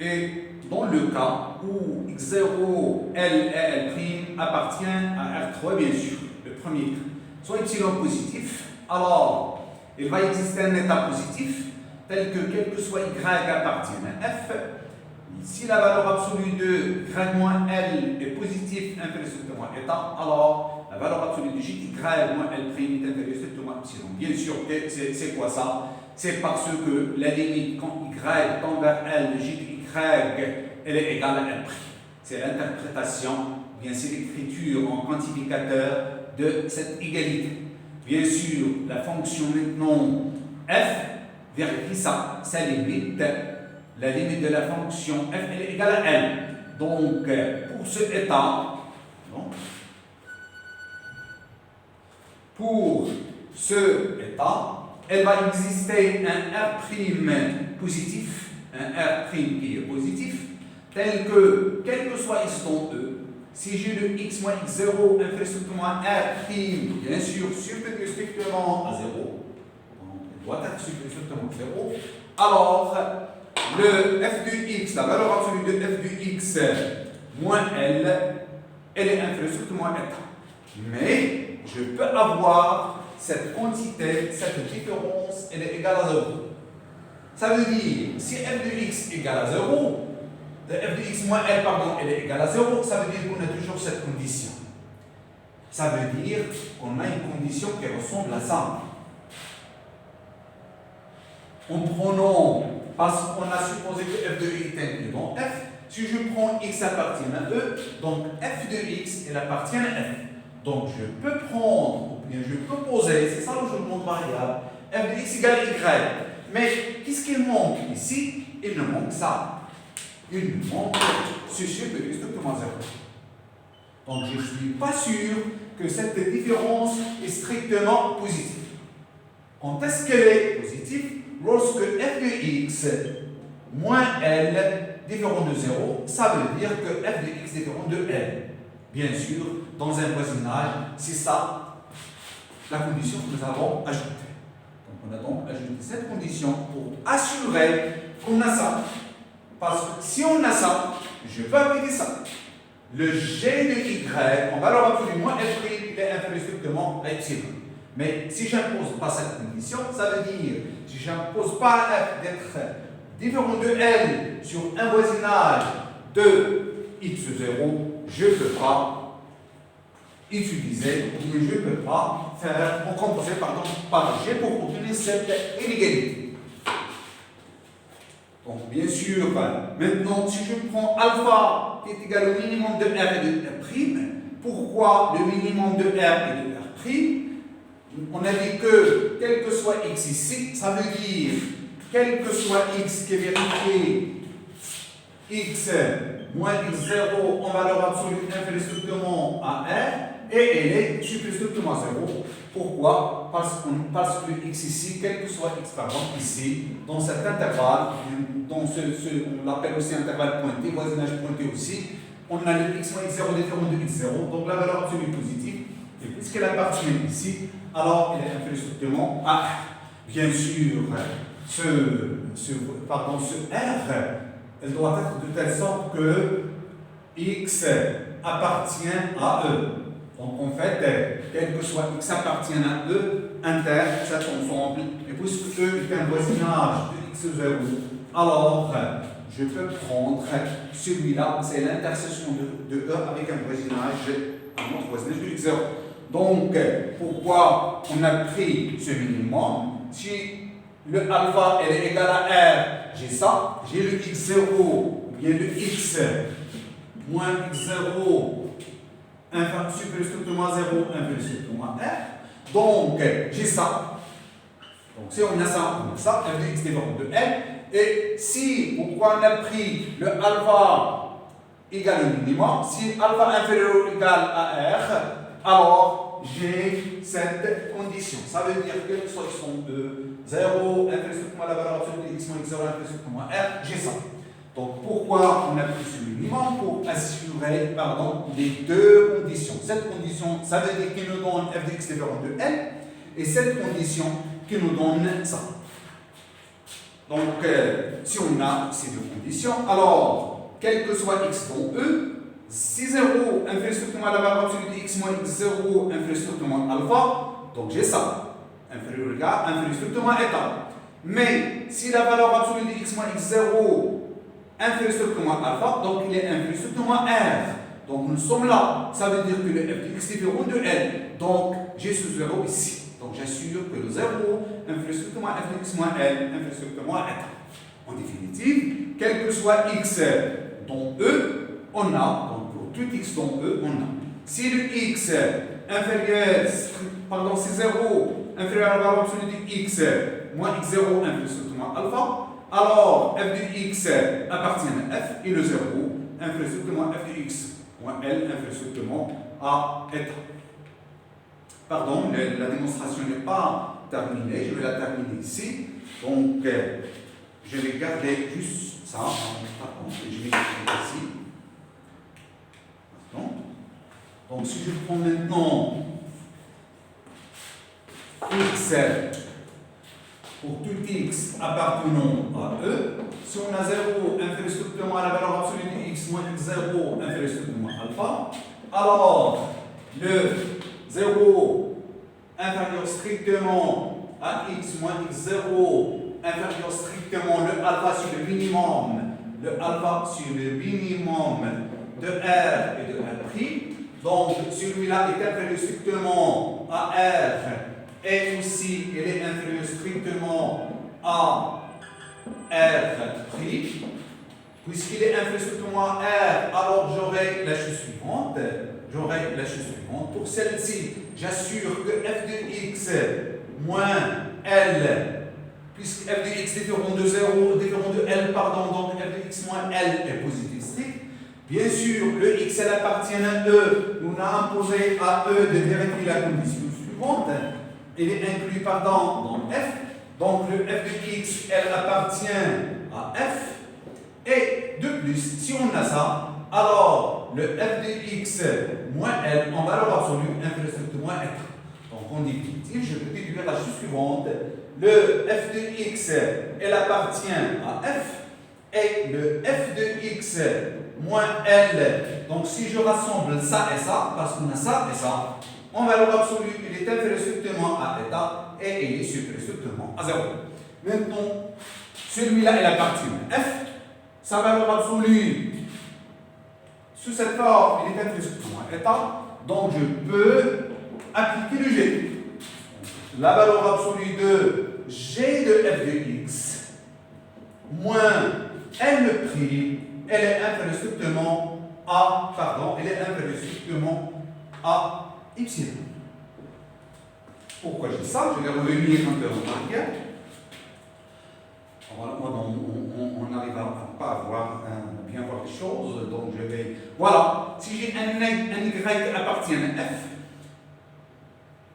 Et dans le cas où x0, L et L' appartient à R3, bien sûr, le premier cas, soit epsilon positif, alors il va exister un état positif, tel que quel que soit y appartient à f, si la valeur absolue de grade-L est positive inférieure strictement à état, alors la valeur absolue de j grade-L' est inférieure strictement à epsilon. Bien sûr, c'est quoi ça? C'est parce que la limite quand y tend vers L de j elle est égale à L'. C'est l'interprétation, bien c'est l'écriture en quantificateur de cette égalité. Bien sûr, la fonction maintenant f vérifie ça, sa limite. La limite de la fonction f elle est égale à L. Donc, pour ce état, elle va exister un R' positif, un R' qui est positif, tel que, quel que soit x dans E, si j'ai le x moins x0 inférieur strictement à R', bien sûr, supérieur strictement à 0, donc il doit être supérieur strictement à 0, alors le f de x, la valeur absolue de f de x moins L, elle est inférieure strictement à état. Mais je peux avoir cette quantité, cette différence, elle est égale à 0. Ça veut dire, si f de x égale à 0, f de x moins L, pardon, elle est égale à 0, ça veut dire qu'on a toujours cette condition. Ça veut dire qu'on a une condition qui ressemble à ça. En prenant, parce qu'on a supposé que f de x est inclus dans f, si je prends x appartient à E, donc f de x, elle appartient à f. Donc je peux prendre, ou bien je peux poser, c'est ça le changement de variable, f de x égale y. Mais qu'est-ce qu'il manque ici? Il nous manque ça. Il nous manque ce supérieur strictement à 0. Donc je ne suis pas sûr que cette différence est strictement positive. Quand est-ce qu'elle est positive? Lorsque f de x moins L différent de 0, ça veut dire que f de x différent de L. Bien sûr, dans un voisinage, c'est ça la condition que nous avons ajoutée. Donc on a donc ajouté cette condition pour assurer qu'on a ça. Parce que si on a ça, je peux appliquer ça. Le g de y en valeur absolue moins f', il est inférieur strictement à epsilon. Mais si je n'impose pas cette condition, ça veut dire si je n'impose pas à f d'être différent de L sur un voisinage de x0, je ne peux pas utiliser, ou je ne peux pas faire, composer par G pour obtenir cette inégalité. Donc, bien sûr, maintenant, si je prends alpha qui est égal au minimum de R et de R', pourquoi le minimum de R et de R'? On a dit que, quel que soit x ici, ça veut dire, quel que soit x qui est vérifié, x moins x0 en valeur absolue inférieure strictement à R, et elle est supérieure strictement à 0. Pourquoi? Parce que x ici, quel que soit x par exemple ici, dans cet intervalle, on l'appelle aussi intervalle pointé, voisinage pointé aussi, on a le x moins x0 différent de x0, donc la valeur absolue est positive, et puisqu'elle appartient ici, alors il est inférieur strictement à R. Bien sûr, ce R, elle doit être de telle sorte que X appartient à E. Donc en fait, quel que soit X appartient à E, intègre cet ensemble. Et puisque E est un voisinage de X0, alors je peux prendre celui-là, c'est l'intersection de E avec un autre voisinage de X0. Donc, pourquoi on a pris ce minimum? Si le alpha elle est égal à R, j'ai ça, j'ai le X0, ou bien le X moins X0 supérieur strictement à 0, inférieur strictement à R. Donc, j'ai ça. Donc, si on a ça, f de x dépend de L. Et si, pourquoi on a pris le alpha égal au minimum, si alpha inférieur ou égal à R, alors j'ai cette condition. Ça veut dire que soit ils sont de 0, inférieur strictement à la valeur absolue de x moins x0, inférieur strictement à R, j'ai ça. Donc pourquoi on a pris ce minimum? Pour assurer les deux conditions. Cette condition, ça veut dire qu'il nous donne f de x différent de L, et cette condition qui nous donne ça. Donc, si on a ces deux conditions, alors, quel que soit x dans E, si 0 inférieur strictement à la valeur absolue de x moins x0 inférieur strictement à alpha, donc j'ai ça. Inférieur ou égal, inférieur strictement à état. Mais, si la valeur absolue de x moins x0 inférieur strictement à alpha, donc il est inférieur strictement à R. Donc, nous sommes là. Ça veut dire que le f de x différent de L. Donc, j'ai ce 0 ici. Donc, j'assure que le 0 inférieur strictement à f de x moins L, inférieur strictement à état. En définitive, quel que soit x dans E, on a, donc pour tout x dans E, on a. Si le x inférieur, c'est 0 inférieur à la valeur absolue de x moins x0 inférieur strictement à alpha, alors f de x appartient à f et le 0 inférieur strictement à f de x moins L inférieur strictement à état. Pardon, la démonstration n'est pas terminée, je vais la terminer ici. Donc, je vais garder juste ça. Pardon, et je vais écrire ici. Pardon. Donc, si je prends maintenant x pour tout x appartenant à E, si on a 0 inférieur strictement à la valeur absolue de x moins x0 inférieur strictement à alpha, alors le 0 inférieur strictement à x moins x0 inférieur strictement le alpha sur le minimum de R et de R'. Donc celui-là est inférieur strictement à R et aussi il est inférieur strictement à R'. Puisqu'il est inférieur strictement à R, alors j'aurai la chose suivante. Pour celle-ci, j'assure que f de x moins L, puisque f de x différent de 0, différent de L, donc f de x moins L est positif strict. Bien sûr, le x elle appartient à E, nous a imposé à E de vérifier la condition suivante. Il est inclus dans f, donc le f de x elle appartient à f. Et de plus, si on a ça, alors le f de x moins L en valeur absolue inférieur strictement à état. Donc en définitive, je peux déduire la chose suivante. Le f de x, elle appartient à f, et le f de x moins L, donc si je rassemble ça et ça, parce qu'on a ça et ça, en valeur absolue, il est inférieur strictement à état, et il est supérieur strictement à 0. Maintenant, celui-là, il appartient à f, sa valeur absolue, sous cette forme, il est inférieur strictement à état, donc je peux appliquer le G. La valeur absolue de G de f de x moins L le prix, elle est inférieure strictement à, y. Pourquoi j'ai ça? Je vais revenir un peu en arrière. On n'arrivera pas à bien voir les choses, donc je vais. Voilà, si j'ai un y qui appartient à f,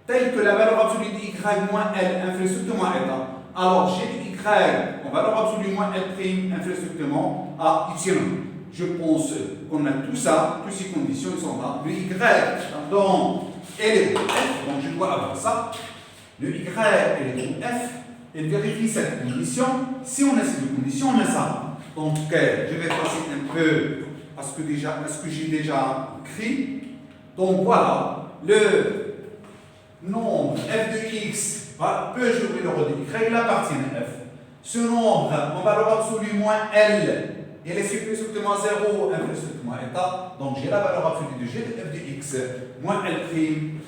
tel que la valeur absolue de y moins L inférieure strictement à état, alors j'ai y en valeur absolue moins L' inférieure strictement à y. Je pense qu'on a tout ça, toutes ces conditions, ils sont là. Le y, elle est dans F, donc je dois avoir ça. Le Y, elle est dans F. Elle vérifie cette condition. Si on a cette condition, on a ça. Donc, je vais passer un peu à ce que j'ai déjà écrit. Donc, voilà. Le nombre f de x peut jouer le rôle de y, il appartient à f. Ce nombre, en valeur absolue moins L, il est supérieur strictement à 0, inférieur strictement à état. Donc, j'ai la valeur absolue de g de f de x moins L'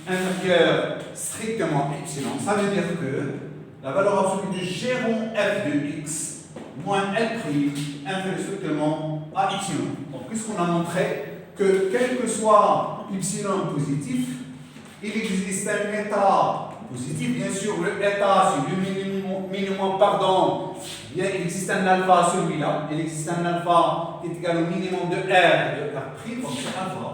inférieur strictement à epsilon. Ça veut dire que la valeur absolue de g rond f de x moins L' inférieur strictement à epsilon. Donc, puisqu'on a montré que quel que soit epsilon positif, il existe un état positif. Bien sûr, le état, c'est le minimum, pardon. Bien, il existe un alpha, celui-là. Il existe un alpha qui est égal au minimum de R et de R', donc c'est alpha.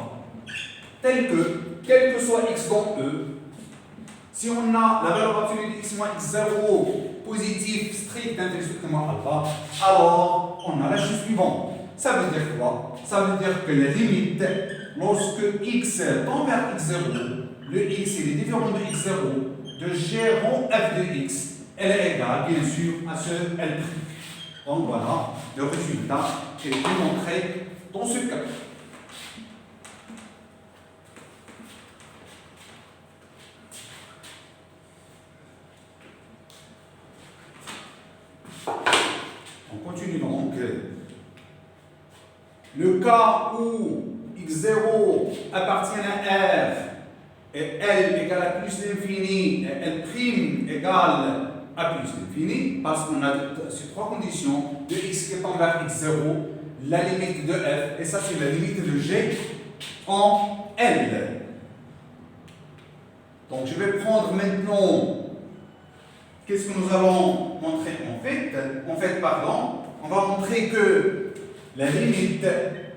Tel que, quel que soit x dans E, si on a la valeur absolue de x moins x0 positif strict inférieur strictement alpha, alors on a la chose suivante. Ça veut dire quoi? Ça veut dire que la limite, lorsque x tend vers x0, le x il est différent de x0, de g rond f de x, elle est égale, bien sûr, à ce L'. Donc voilà, le résultat est démontré dans ce cas. On continue donc. Le cas où x0 appartient à r et L égale à plus l'infini et L' égale à plus l'infini, parce qu'on a ces trois conditions, de x qui tend vers x0, la limite de f, et ça c'est la limite de g en L. Donc je vais prendre maintenant, qu'est-ce que nous allons montrer en fait, on va montrer que la limite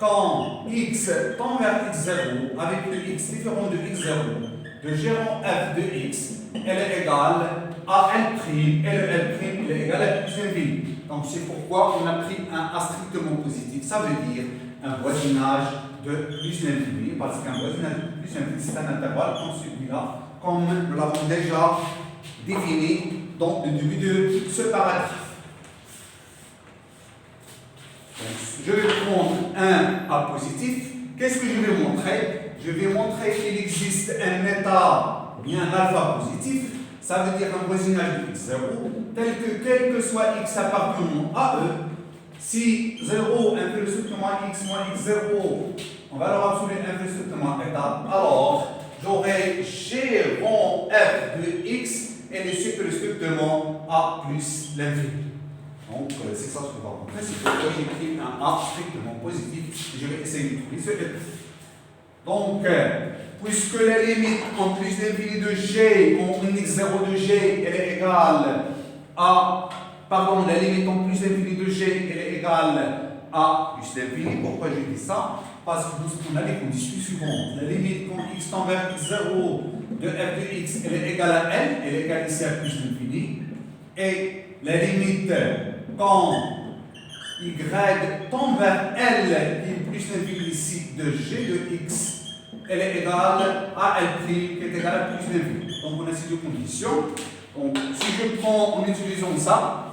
quand x tend vers x0 avec le x différent de x0 de g rond f de x, elle est égale à L', et le L' il est égal à plus l'infini. Donc c'est pourquoi on a pris un A strictement positif. Ça veut dire un voisinage de plus l'infini, parce qu'un voisinage de plus l'infini c'est un intervalle comme celui-là, comme nous l'avons déjà défini dans le début de ce paragraphe. Donc, je vais prendre un A positif. Qu'est-ce que je vais montrer? Je vais montrer qu'il existe un état, bien un alpha positif. Ça veut dire un voisinage de x0, tel que quel que soit x appartenant à E, si 0 inférieur strictement à x moins x0 en valeur absolue inférieur strictement à état, alors j'aurai g rond f de x et le supérieur strictement à plus l'infini. Donc c'est ça ce qu'on va montrer, c'est pourquoi j'écris un A strictement positif. Je vais essayer de trouver ce état. Donc, puisque la limite en plus l'infini de g, en x0 de g, elle est égale à, pardon, la limite en plus l'infini de g, elle est égale à plus l'infini. Pourquoi je dis ça? Parce que nous avons les conditions suivantes. La limite quand x tend vers x0 de f de x, elle est égale à L, elle est égale ici à plus l'infini. Et la limite quand y tend vers L, qui est plus l'infini ici de g de x, elle est égale à L' qui est égale à plus l'infini. Donc on a ces deux conditions. Donc si je prends, en utilisant ça,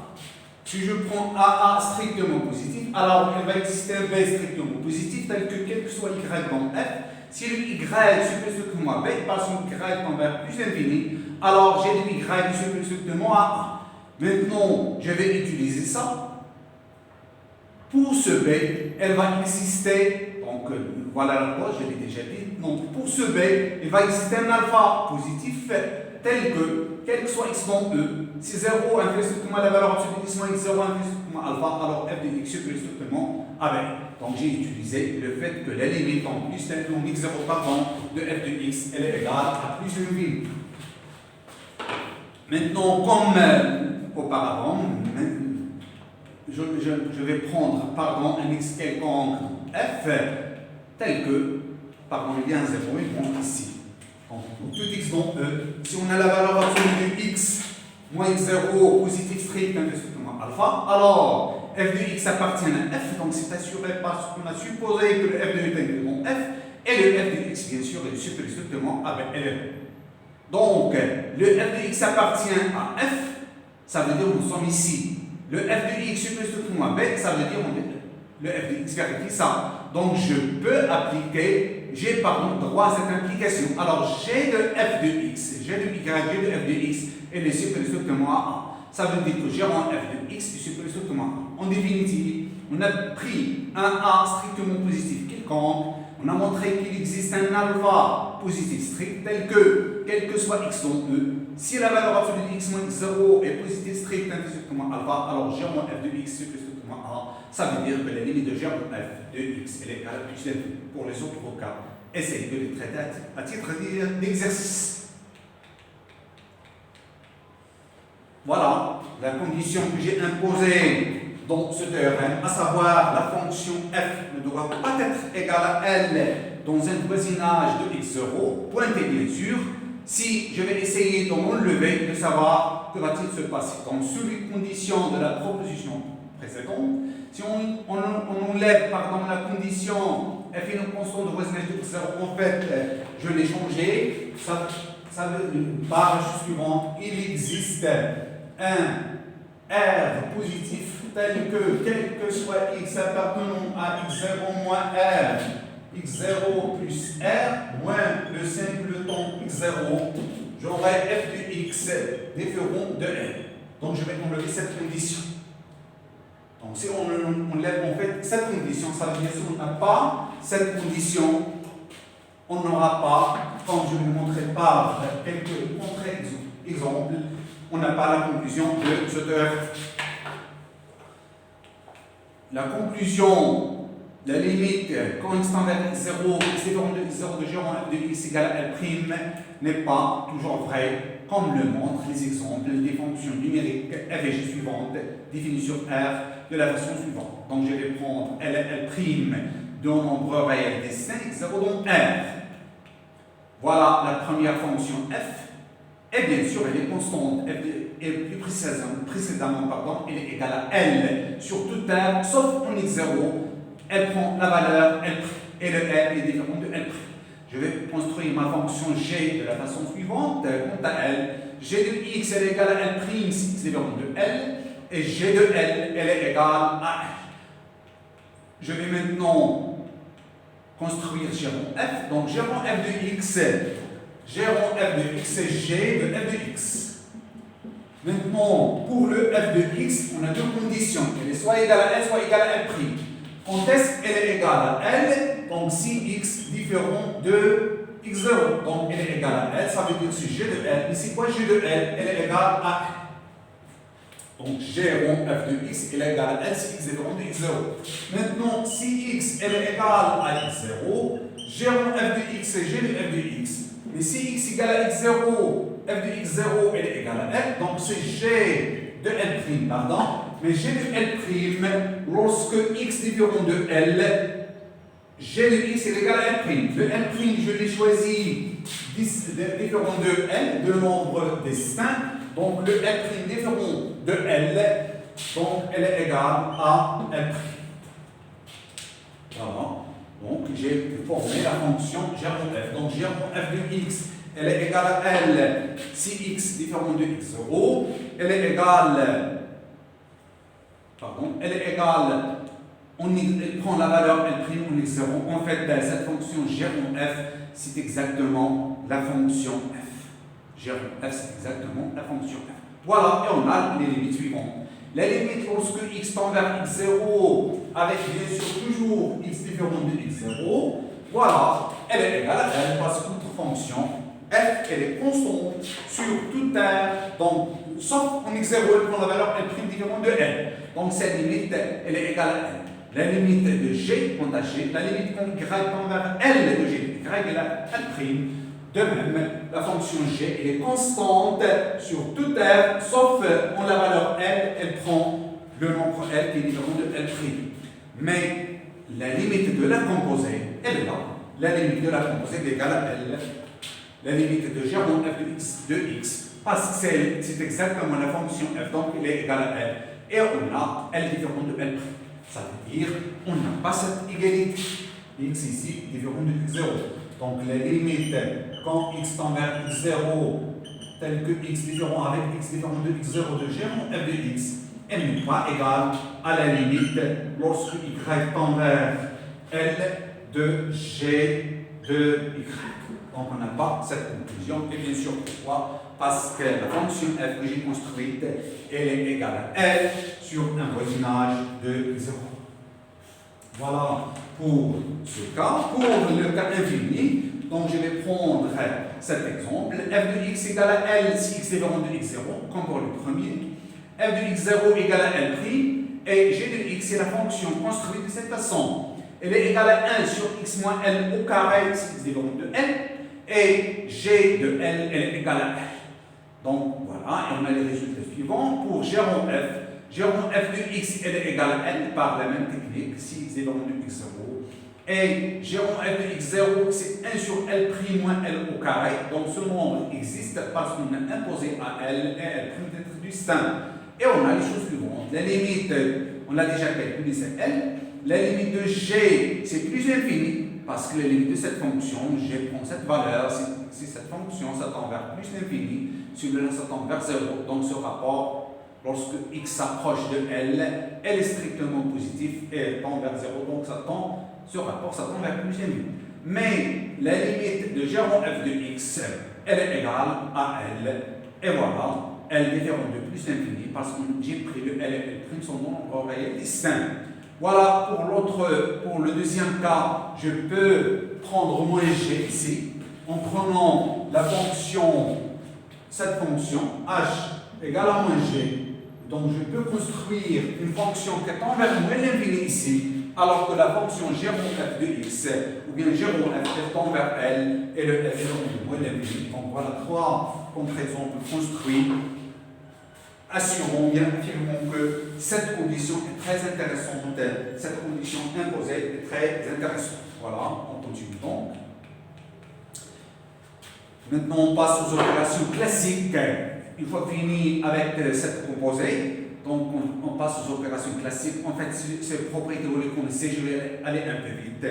si je prends AA strictement positif, alors il va exister un B strictement positif, tel que quel que soit Y dans F. Si le Y supérieur strictement à B, parce que Y tend vers plus l'infini, alors j'ai de Y supérieur strictement à A. Maintenant, je vais utiliser ça. Pour ce B, elle va exister, donc voilà la cause, je l'ai déjà dit. Donc pour ce B, il va exister un alpha positif tel que, quel que soit x dans E, si 0 inférieur strictement à la valeur absolue de x moins x0 inférieur strictement à alpha, alors f de x supérieur strictement à B. Donc j'ai utilisé le fait que la limite en plus en x0 pardon, de f de x, elle est égale à plus l'infini. Maintenant, comme auparavant, je vais prendre un x quelconque f tel que, il y a un 0, il monte ici. Donc, pour tout x dans E, si on a la valeur absolue de x moins x0 positif strict strictement alpha, alors f de x appartient à f, donc c'est assuré parce qu'on a supposé que le f de x est dans f, et de f de x, bien sûr, est supérieur strictement à L. Donc, le f de x appartient à f, ça veut dire que nous sommes ici. Le f de x supérieur strictement à b, ça veut dire que le f de x vérifie ça. Donc, je peux appliquer, j'ai droit à cette implication. Alors, g de f de x, g de y, g de f de x, elle est supérieure strictement à a. Ça veut dire que g en f de x est supérieur strictement à a. En définitive, on a pris un a strictement positif quelconque. On a montré qu'il existe un alpha positif strict tel que, quel que soit x dans E, si la valeur absolue de x moins x0 est positive strict strictement alpha, alors g moins f de x supérieur strictement à, ça veut dire que la limite de g moins f de x elle est égale à plus d'infini. Pour les autres cas, essayez de les traiter à titre d'exercice. Voilà la condition que j'ai imposée dans ce théorème, à savoir la fonction f ne doit pas être égale à L dans un voisinage de x0, pointé bien sûr, si je vais essayer de m'enlever, de savoir que va-t-il se passer. Donc, sous les conditions de la proposition précédente, si on enlève la condition f est une constante de voisinage de x0, en fait, je l'ai changé, ça veut dire, barre suivante, il existe un R positif tel que, quel que soit x appartenant à x0 moins R, x0 plus R moins le simple temps x0, j'aurai f de x différent de R. Donc je vais enlever cette condition. Donc si on enlève en fait cette condition, ça veut dire que si on n'a pas cette condition, on n'aura pas, comme je vous montrerai par quelques contre-exemples, on n'a pas la conclusion de ce théorème. La conclusion, la limite, quand x tend vers 0, x différent de 0 de g en f de x égale à L' n'est pas toujours vrai, comme le montrent les exemples des fonctions numériques f et g suivantes, définies sur R de la façon suivante. Donc je vais prendre L' d'un nombre réel distinct, x0 dans R. Voilà la première fonction f. Et bien sûr, elle est constante, et plus précisément, elle est égale à L sur toute R, sauf en x0, elle prend la valeur L', et le L est différent de L'. Je vais construire ma fonction g de la façon suivante, quant à L, g de x elle est égale à L', si x est différent de L, et g de L, elle est égale à L. Je vais maintenant construire g en f, donc g en f de x, g en f de x, c'est g de f de x. Maintenant, pour le f de x, on a deux conditions. Elle est soit égale à L, soit égale à L'. On teste, elle est égale à L, donc si x différent de x0. Donc elle est égale à L, ça veut dire que c'est g de L. Mais c'est quoi g de L? Elle est égale à L. Donc g en f de x, elle est égale à L si x est différent de x0. Maintenant, si x elle est égale à x0, g en f de x, c'est g de f de x. Mais si x égale à x0, f de x0 elle est égale à L, donc c'est g de L', pardon. Mais g de L', lorsque x différent de L, g de x est égal à L'. Le L', je l'ai choisi différent de L, de nombre distinct. Donc le L' différent de L, donc elle est égale à L'. Voilà. Donc, j'ai formé la fonction g en f. Donc, g en f de x, elle est égale à L si x différent de x0. Elle est égale, on prend la valeur L' en x0. En fait, cette fonction g en f, c'est exactement la fonction f. G en f, c'est exactement la fonction f. Voilà, et on a les limites suivantes. La limite lorsque x tend vers x0, avec bien sûr toujours x différent de x0, voilà, elle est égale à L parce que notre fonction f, elle est constante sur toute R, donc sauf en x0, elle prend la valeur L' différente de L. Donc cette limite, elle est égale à L. La limite de g, quant à g, la limite quand y tend vers L de g, y est à L'. De même, la fonction g elle est constante sur toute R, sauf en la valeur L, elle prend le nombre L qui est différent de L'. Mais la limite de la composée, elle est là. La limite de la composée est égale à L. La limite de g en f de x, parce que c'est exactement la fonction f, donc elle est égale à L. Et on a L différent de L'. Ça veut dire qu'on n'a pas cette égalité. x ici différent de x0. Donc les limites quand x tend vers x0, tel que x différent avec x différent de x0 de g en f de x, n'est pas égal à la limite lorsque y tend vers L de G de Y. Donc on n'a pas cette conclusion. Et bien sûr, pourquoi? Parce que la fonction f que j'ai construite, elle est égale à L sur un voisinage de 0. Voilà pour ce cas. Pour le cas infini, donc je vais prendre cet exemple. f de x égale à L si x est différent de x0, comme pour le premier. f de x0 égale à L', et g de x est la fonction construite de cette façon. Elle est égale à 1 sur x moins L au carré si x est différent de L, et g de L, elle est égale à L. Donc voilà, et on a les résultats suivants. Pour g rond f de x, elle est égale à L par la même technique, si x est différent de x0. Et g rond f de x0, c'est 1 sur L' moins L au carré. Donc ce nombre existe parce qu'on a imposé à L et L' d'être distinct. Et on a les choses suivantes. La limite, on l'a déjà calculé, c'est L. La limite de g, c'est plus infini, parce que la limite de cette fonction, g prend cette valeur, si cette fonction s'attend vers plus l'infini, celui-là s'attend vers 0. Donc ce rapport, lorsque x s'approche de L, elle est strictement positive et elle tend vers 0. Donc ce rapport s'attend vers plus l'infini. Mais la limite de g rond f de x, elle est égale à L. Et voilà, L différent de plus l'infini, parce que j'ai pris le L et L' son nombre réel distinct. Voilà pour le deuxième cas, je peux prendre moins g ici, en prenant la fonction, cette fonction, h égale à moins g. Donc je peux construire une fonction qui tend vers moins l'infini ici, alors que la fonction g rond f de x, ou bien g rond f tend vers L, et le f est de moins l'infini. Donc voilà 3 contre-exemples construits. Assurons bien, affirmons que cette condition est très intéressante, cette condition imposée est très intéressante. Voilà, on continue donc. Maintenant, on passe aux opérations classiques. Une fois fini avec cette composée, donc on passe aux opérations classiques. En fait, ces propriétés, vous les connaissez, je vais aller un peu vite.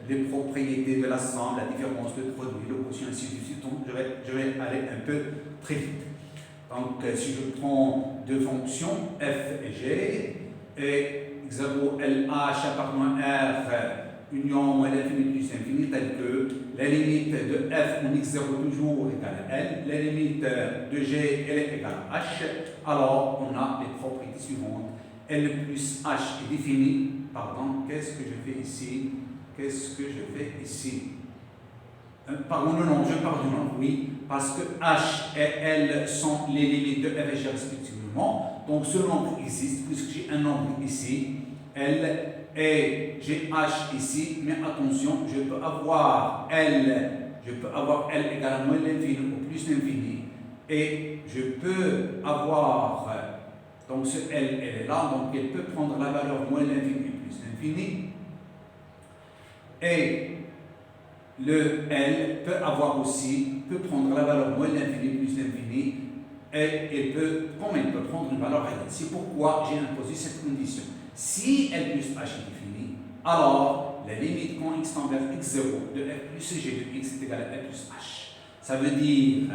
Les propriétés de la somme, la différence de produit, le quotient, ainsi de suite. Donc, je vais aller un peu très vite. Donc, si je prends deux fonctions, f et g, et x0 LH appartenant à R, union moins l'infini plus l'infini, telle que la limite de f en x0 toujours égale à L, la limite de g elle est égale à h, alors on a les propriétés suivantes. L plus h est défini, pardon, qu'est-ce que je fais ici? Pardon, non, je parle du nombre, oui, parce que h et L sont les limites de f et g respectivement. Donc ce nombre existe puisque j'ai un nombre ici, L, et j'ai h ici, mais attention, je peux avoir L égale à moins l'infini ou plus l'infini, et je peux avoir, donc ce L, elle est là, donc elle peut prendre la valeur moins l'infini et plus l'infini, et le L peut prendre la valeur moins l'infini plus l'infini, et il peut prendre une valeur réelle. C'est pourquoi j'ai imposé cette condition. Si L plus h est défini, alors la limite quand x tend vers x0 de f plus g de x est égale à L plus h. Ça veut dire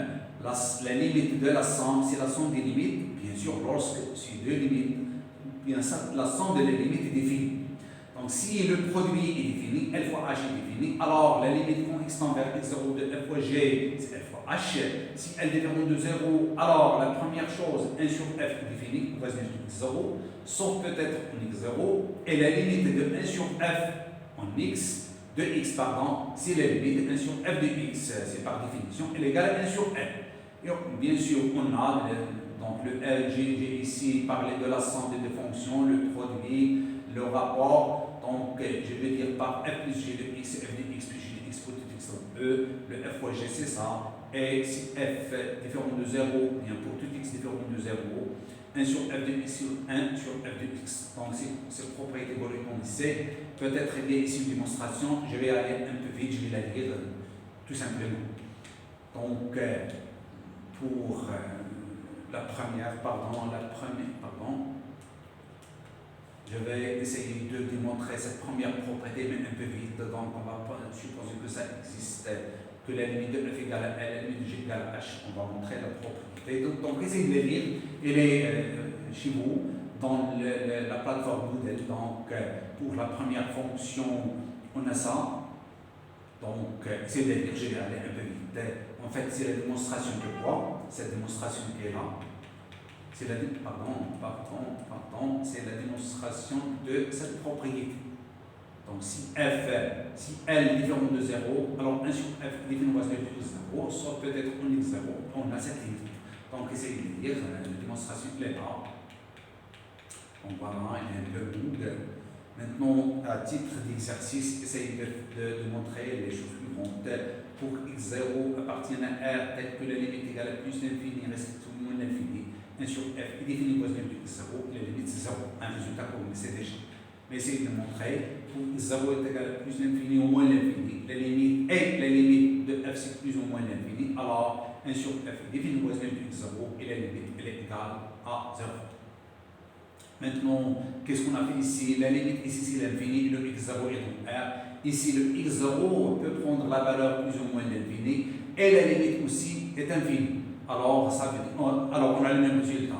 la limite de la somme, c'est la somme des limites, bien sûr, lorsque ces deux limites, bien ça, la somme de la limite est définie. Donc, si le produit est défini, L fois H est défini, alors la limite quand x tend vers x0 de f fois g, c'est L fois H. Si L dépend de 0, alors la première chose, 1 sur f est défini, voisinage de x0, sauf peut-être en x0, et la limite de 1 sur f en x, de x, pardon, si la limite 1 sur f de x, c'est par définition, elle est égale à 1 sur f. Et bien sûr, on a donc le L, j'ai ici parlé de la somme des deux fonctions, le produit, le rapport. Donc, je vais dire par f plus g de x, f de x plus g de x pour tout x dans E, le f fois g c'est ça, et si f différent de 0, bien pour tout x différent de 0, 1 sur f de x sur 1 sur f de x. Donc, cette propriété, vous le connaissez. Peut-être il y a ici une démonstration, je vais aller un peu vite, je vais la lire tout simplement. Donc, pour la première, Je vais essayer de démontrer cette première propriété, mais un peu vite. Donc, on va supposer que ça existe, que la limite de f égale à L, la limite de g égale à h. On va montrer la propriété. Donc essayez de les lire. Elle est chez vous dans la plateforme Moodle. Donc, pour la première fonction, on a ça. Donc, essayez de les lire. Je vais aller un peu vite. En fait, c'est la démonstration de quoi? Cette démonstration qui est là. C'est la, c'est la démonstration de cette propriété. Donc, si L est différent de 0, alors 1 sur F est différent de 0, soit peut-être on est 0, on a cette limite. Donc, essayez de lire, la démonstration est là. Donc, voilà, il est un peu longue. Maintenant, à titre d'exercice, essayez de montrer les choses suivantes. Pour x0 appartient à R, tel que la limite égale à plus l'infini reste tout moins l'infini. 1 sur f est défini comme de x0, la limite c'est 0, un résultat qu'on connaissait déjà. Mais essayez de montrer, pour x0 est égal à plus l'infini ou moins l'infini, la limite de f c'est plus ou moins l'infini, alors 1 sur f est défini comme de x0 et la limite elle est égale à 0. Maintenant, qu'est-ce qu'on a fait ici? La limite ici c'est l'infini, le x0 est donc R. Ici le x0 peut prendre la valeur plus ou moins l'infini et la limite aussi est infinie. Alors, on a le même résultat.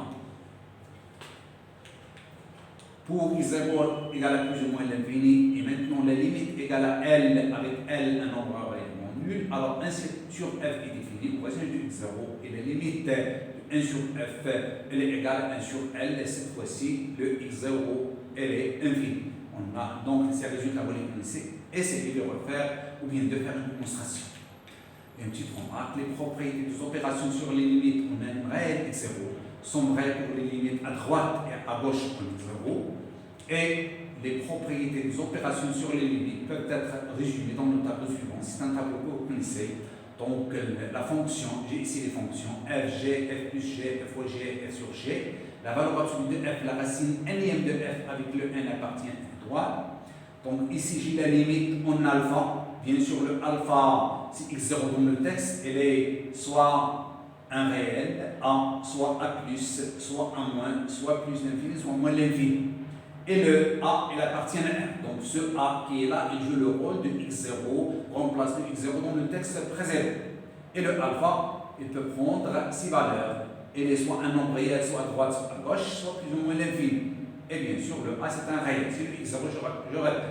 Pour x0 égale à plus ou moins l'infini, et maintenant la limite égale à L, avec L un nombre réellement nul, alors 1 sur f est défini, voici du x0, et la limite de 1 sur f, elle est égale à 1 sur L, et cette fois-ci, le x0, elle est infinie. On a donc ces résultats, vous les connaissez, essayez de refaire ou bien de faire une démonstration. Et une petite remarque, les propriétés des opérations sur les limites, on a une réelle x0, sont vraies pour les limites à droite et à gauche en x0, et les propriétés des opérations sur les limites peuvent être résumées dans le tableau suivant. C'est un tableau que vous connaissez. Donc, la fonction, j'ai ici les fonctions f, g, f plus g, f fois g, f sur g. La valeur absolue de f, la racine nème de f avec le n appartient à droite. Donc, ici, j'ai la limite en alpha. Bien sûr, le alpha, c'est x0 dans le texte, elle est soit un réel, a, soit a plus, soit a moins, soit plus l'infini, soit moins l'infini. Et le a, il appartient à 1. Donc, ce a qui est là, il joue le rôle de x0, remplace le x0 dans le texte précédent. Et le alpha, il peut prendre 6 valeurs. Il est soit un nombre réel, soit à droite, soit à gauche, soit plus ou moins l'infini. Et bien sûr, le a, c'est un réel. C'est le x0, je répète.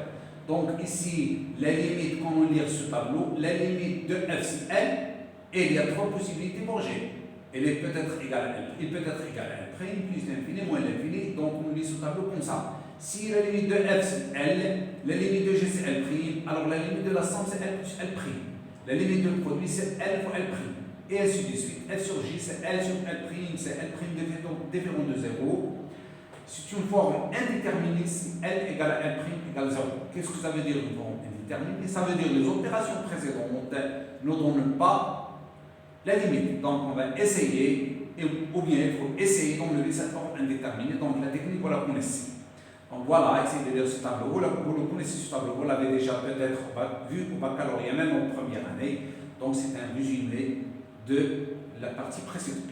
Donc ici, la limite, quand on lit ce tableau, la limite de f c'est L, et il y a 3 possibilités pour G. Elle est peut-être égale à L, il peut être égal à L prime, plus l'infini, moins l'infini, donc on lit ce tableau comme ça. Si la limite de f c'est L, la limite de G c'est L prime, alors la limite de la somme c'est L plus L prime. La limite de produit c'est L fois L prime. Et ainsi de suite. F sur J c'est L sur L prime, c'est L prime différent de 0. C'est une forme indéterminée si L égale à L prime égale 0. Qu'est-ce que ça veut dire une forme indéterminée? Ça veut dire que les opérations précédentes ne donnent pas la limite. Donc on va essayer, ou bien il faut essayer d'enlever cette forme indéterminée. Donc la technique, vous la connaissez. Donc voilà, essayez de lire ce tableau. Vous le connaissez ce tableau, vous l'avez déjà peut-être vu au baccalauréat, même en première année. Donc c'est un résumé de la partie précédente.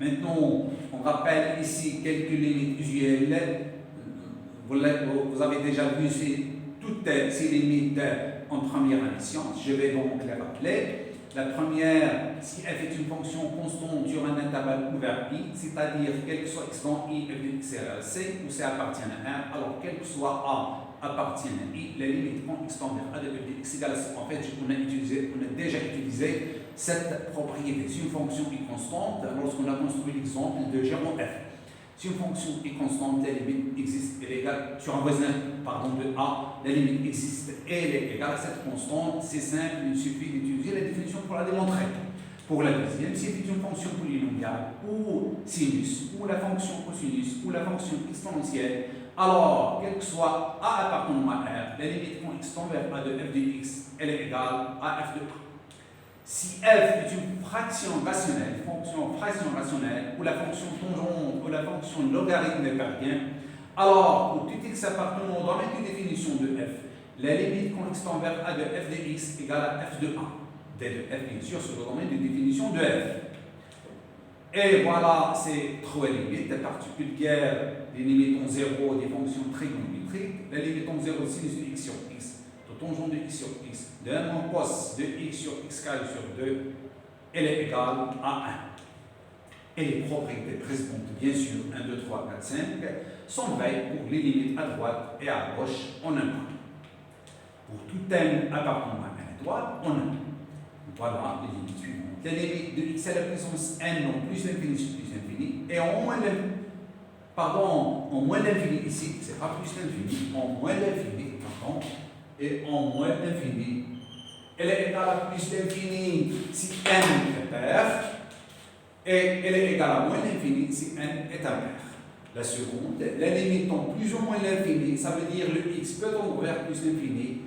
Maintenant, on rappelle ici quelques limites usuelles. Vous avez déjà vu toutes ces limites en première année sciences. Je vais donc les rappeler. La première, si f est une fonction constante sur un intervalle ouvert i, c'est-à-dire quel que soit x dans i, f de x est égal à c, où c appartient à 1, alors quel que soit a appartient à i, la limite quand x tend vers a de f de x égale à c. En fait, on a déjà utilisé cette propriété. Si une fonction est constante, lorsqu'on a construit l'exemple de g en f, si une fonction est constante, la limite existe, elle est égale, sur un voisin de a, la limite existe et elle est égale à cette constante. C'est simple, il suffit d'utiliser la définition pour la démontrer. Pour la deuxième, si c'est une fonction polynomiale ou sinus, ou la fonction cosinus, ou la fonction exponentielle, alors, quel que soit a appartenant à r, la limite quand x tend vers a de f de x, elle est égale à f de a. Si f est une fraction rationnelle, ou la fonction tangente, ou la fonction logarithme hertzien, alors pour tout x appartenant au domaine de définition de f, la limite quand x tend vers a de f de x égale à f de a. D de f, bien sûr, sur le domaine de définition de f. Et voilà ces trois limites particulières les limites en 0 des fonctions trigonométriques, la limite en 0 de sinus de x sur x, de tangente de x sur x, de 1 en cos de x sur x carré sur 2, elle est égale à 1. Et les propriétés précédentes, bien sûr, 1, 2, 3, 4, 5, sont vraies pour les limites à droite et à gauche en un point. Pour tout n appartenant à n étoile, en un point. Voilà les limites suivantes. Les limites de x à la puissance n en plus l'infini sur plus l'infini, et en moins l'infini. Pardon, en moins l'infini ici, c'est pas plus l'infini, en moins l'infini, pardon, et en moins l'infini. Elle est égale à plus l'infini si n est pair, et elle est égale à moins l'infini si n est impair. La seconde, la limite en plus ou moins l'infini, ça veut dire le x peut tendre vers plus l'infini.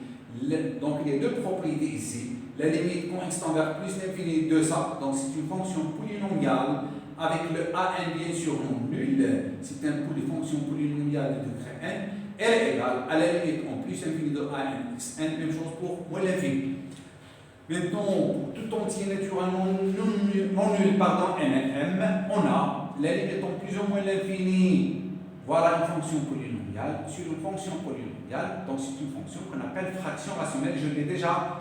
Donc il y a deux propriétés ici. La limite quand x tend vers plus l'infini de ça, donc c'est une fonction polynomiale avec le an bien sûr non nul, c'est un pool de fonctions polynomiales de degré n, elle est égale à la limite en plus infini de an x n, même chose pour moins l'infini. Maintenant, pour tout entier naturellement non nul, pardon, n et m, on a la limite en plus ou moins l'infini, voilà une fonction polynomiale, sur une fonction polynomiale, donc c'est une fonction qu'on appelle fraction rationnelle, je l'ai déjà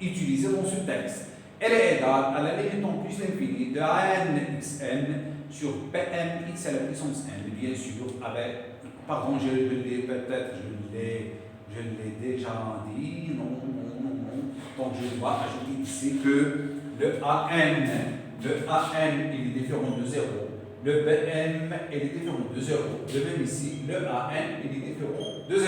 utilisée dans ce texte. Elle est égale à la limite en plus l'infini de an xn sur pm x à la puissance n, bien sûr, avec, pardon, je l'ai peut-être, je l'ai déjà dit, non, donc je dois ajouter ici que le an, il est différent de 0, le bm, il est différent de 0, de même ici, le an, il est différent de 0.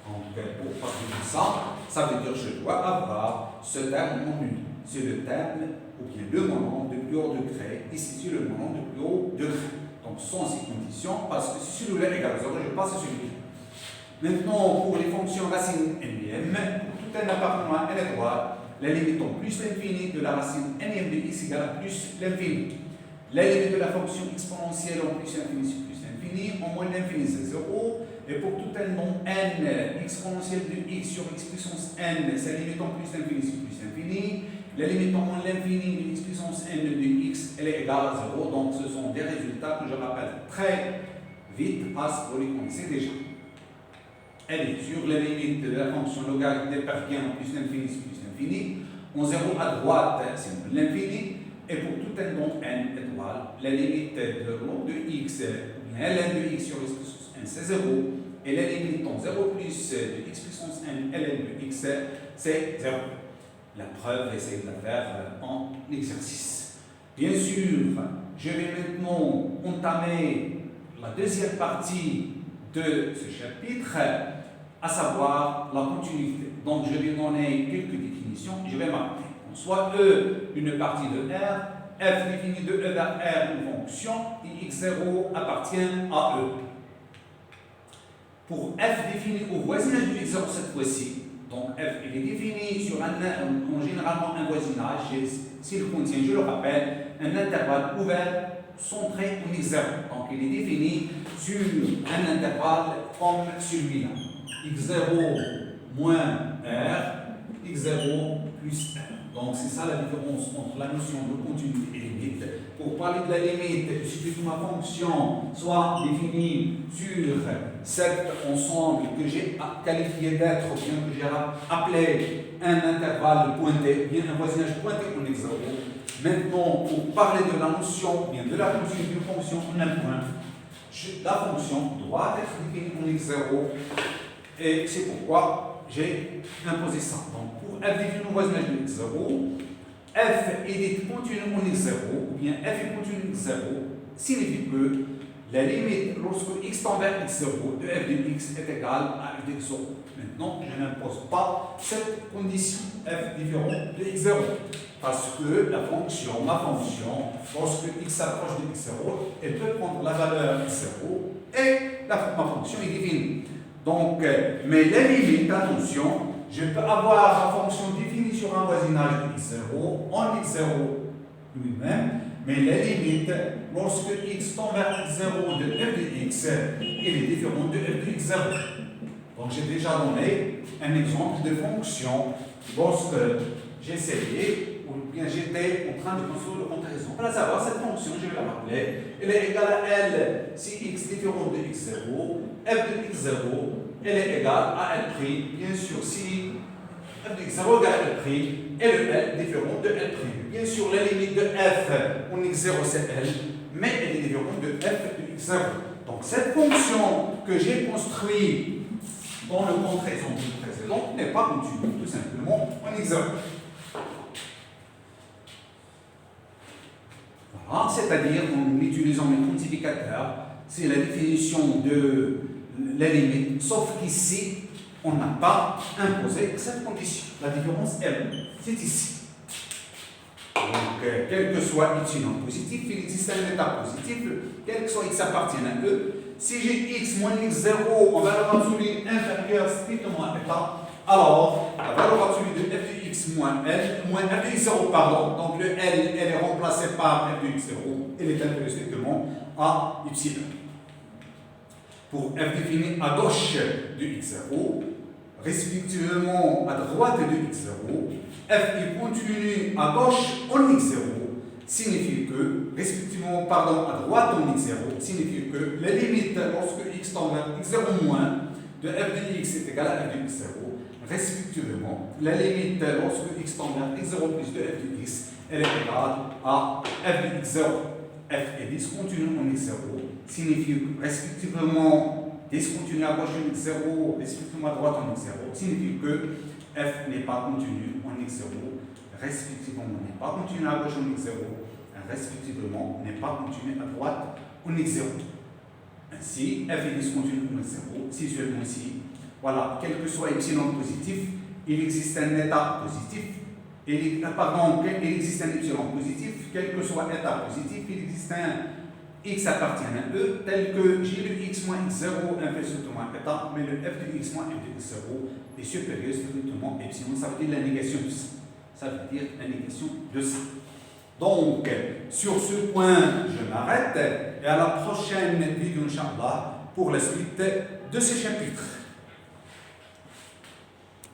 Donc, pour parler de ça, ça veut dire que je dois avoir ce terme non nul. C'est le terme, ou bien le moment de plus haut degré. Ici, c'est le moment de plus haut degré. Donc, sans ces conditions, parce que si celui-là est égal à 0, je passe à celui-là. Maintenant, pour les fonctions racine nm, pour tout n appartenant à n étoile, la limite en plus l'infini de la racine nm de x égale à plus l'infini. La limite de la fonction exponentielle en plus l'infini sur plus l'infini, en moins l'infini c'est 0. Et pour tout n dont n exponentielle de x sur x puissance n, c'est la limite en plus l'infini sur plus l'infini. La limite en moins l'infini de x puissance n de x, elle est égale à 0. Donc ce sont des résultats que je rappelle très vite parce que vous les connaissez déjà. Elle est sur la limite de la fonction logarithmique parvient en plus l'infini sur plus l'infini. En 0 à droite, c'est l'infini. Et pour tout n dont n étoile, la limite de log de x, ln de x sur x puissance n, c'est 0. Et la limite en 0 plus de x puissance n, ln de x, c'est 0. La preuve, essayez de la faire en exercice. Bien sûr, je vais maintenant entamer la deuxième partie de ce chapitre, à savoir la continuité. Donc, je vais donner quelques définitions et je vais marquer. Soit E, une partie de R, f défini de E vers R, une fonction, et x0 appartient à E. Pour f défini au voisinage de x0 cette fois-ci, donc f il est défini sur généralement un voisinage, s'il contient, je le rappelle, un intervalle ouvert centré en x0. Donc il est défini sur un intervalle comme celui-là. x0 moins R, x0 plus R. Donc c'est ça la différence entre la notion de continuité et limite. Pour parler de la limite, il suffit que ma fonction soit définie sur cet ensemble que j'ai qualifié d'être, ou bien que j'ai appelé un intervalle pointé, bien un voisinage pointé en x0. Maintenant, pour parler de la notion, bien de la continuité d'une fonction en un point, la fonction doit être définie en x0 et c'est pourquoi j'ai imposé ça. Donc, pour f défini au voisinage de x0, f est dit continu en x0, ou bien f est continu en x0, signifie que la limite lorsque x tend vers x0 de f de x est égale à f de x0. Maintenant, je n'impose pas cette condition f différent de x0, parce que la fonction, ma fonction, lorsque x s'approche de x0, elle peut prendre la valeur x0 et ma fonction est définie. Donc, mais la limite, attention, je peux avoir ma fonction définie sur un voisinage de x0 en x0 lui-même, mais la limite, lorsque x tend vers x0 de f de x, il est différent de f de x0. Donc j'ai déjà donné un exemple de fonction lorsque j'essayais ou bien j'étais en train de construire le comparaison. Pour la savoir, cette fonction, je vais la rappeler, elle est égale à L si x différent de x0, f de x0, elle est égale à L', bien sûr, si f de x0 égale à L', et le L différent de L'. Bien sûr, la limite de f en x0 c'est L, mais elle est différente de f de x0. Donc cette fonction que j'ai construite dans le contre-exemple précédent n'est pas continue, tout simplement en x0. Voilà, c'est-à-dire en utilisant les quantificateurs, c'est la définition de la limite, sauf qu'ici, on n'a pas imposé cette condition. La différence, elle, c'est ici. Donc, quel que soit x non positif, il existe un état positif, quel que soit x appartient à eux. Si j'ai x moins x0 en valeur absolue inférieure strictement à état, alors la valeur absolue de f de x moins f de x0, pardon, donc le L, elle est remplacée par f de x0, elle est inférieure strictement à y. Pour f défini à gauche de x0, respectivement à droite de x0, f est continu à gauche en x0, signifie que, respectivement, pardon, à droite en x0, signifie que la limite lorsque x tend vers x0 moins de f de x est égale à f de x0, respectivement, la limite lorsque x tend vers x0 plus de f de x, elle est égale à f de x0. f est discontinu en x0, signifie que, respectivement, discontinu à gauche en x0, respectivement à droite en x0, signifie que f n'est pas continu en x0, respectivement n'est pas continu à gauche en x0, respectivement n'est pas continu à droite en x0. Ainsi, f est discontinu en x0, si seulement ici, voilà, quel que soit epsilon positif, il existe un état positif, il existe un epsilon positif, quel que soit état positif, il existe un x appartient à E, tel que j'ai le x moins x0 inférieur strictement à état, mais le f de x moins f de x0 est supérieur strictement à epsilon, ça veut dire la négation de ça. Ça veut dire la négation de ça. Donc, sur ce point, je m'arrête et à la prochaine vidéo, Inch'Allah, pour la suite de ce chapitre.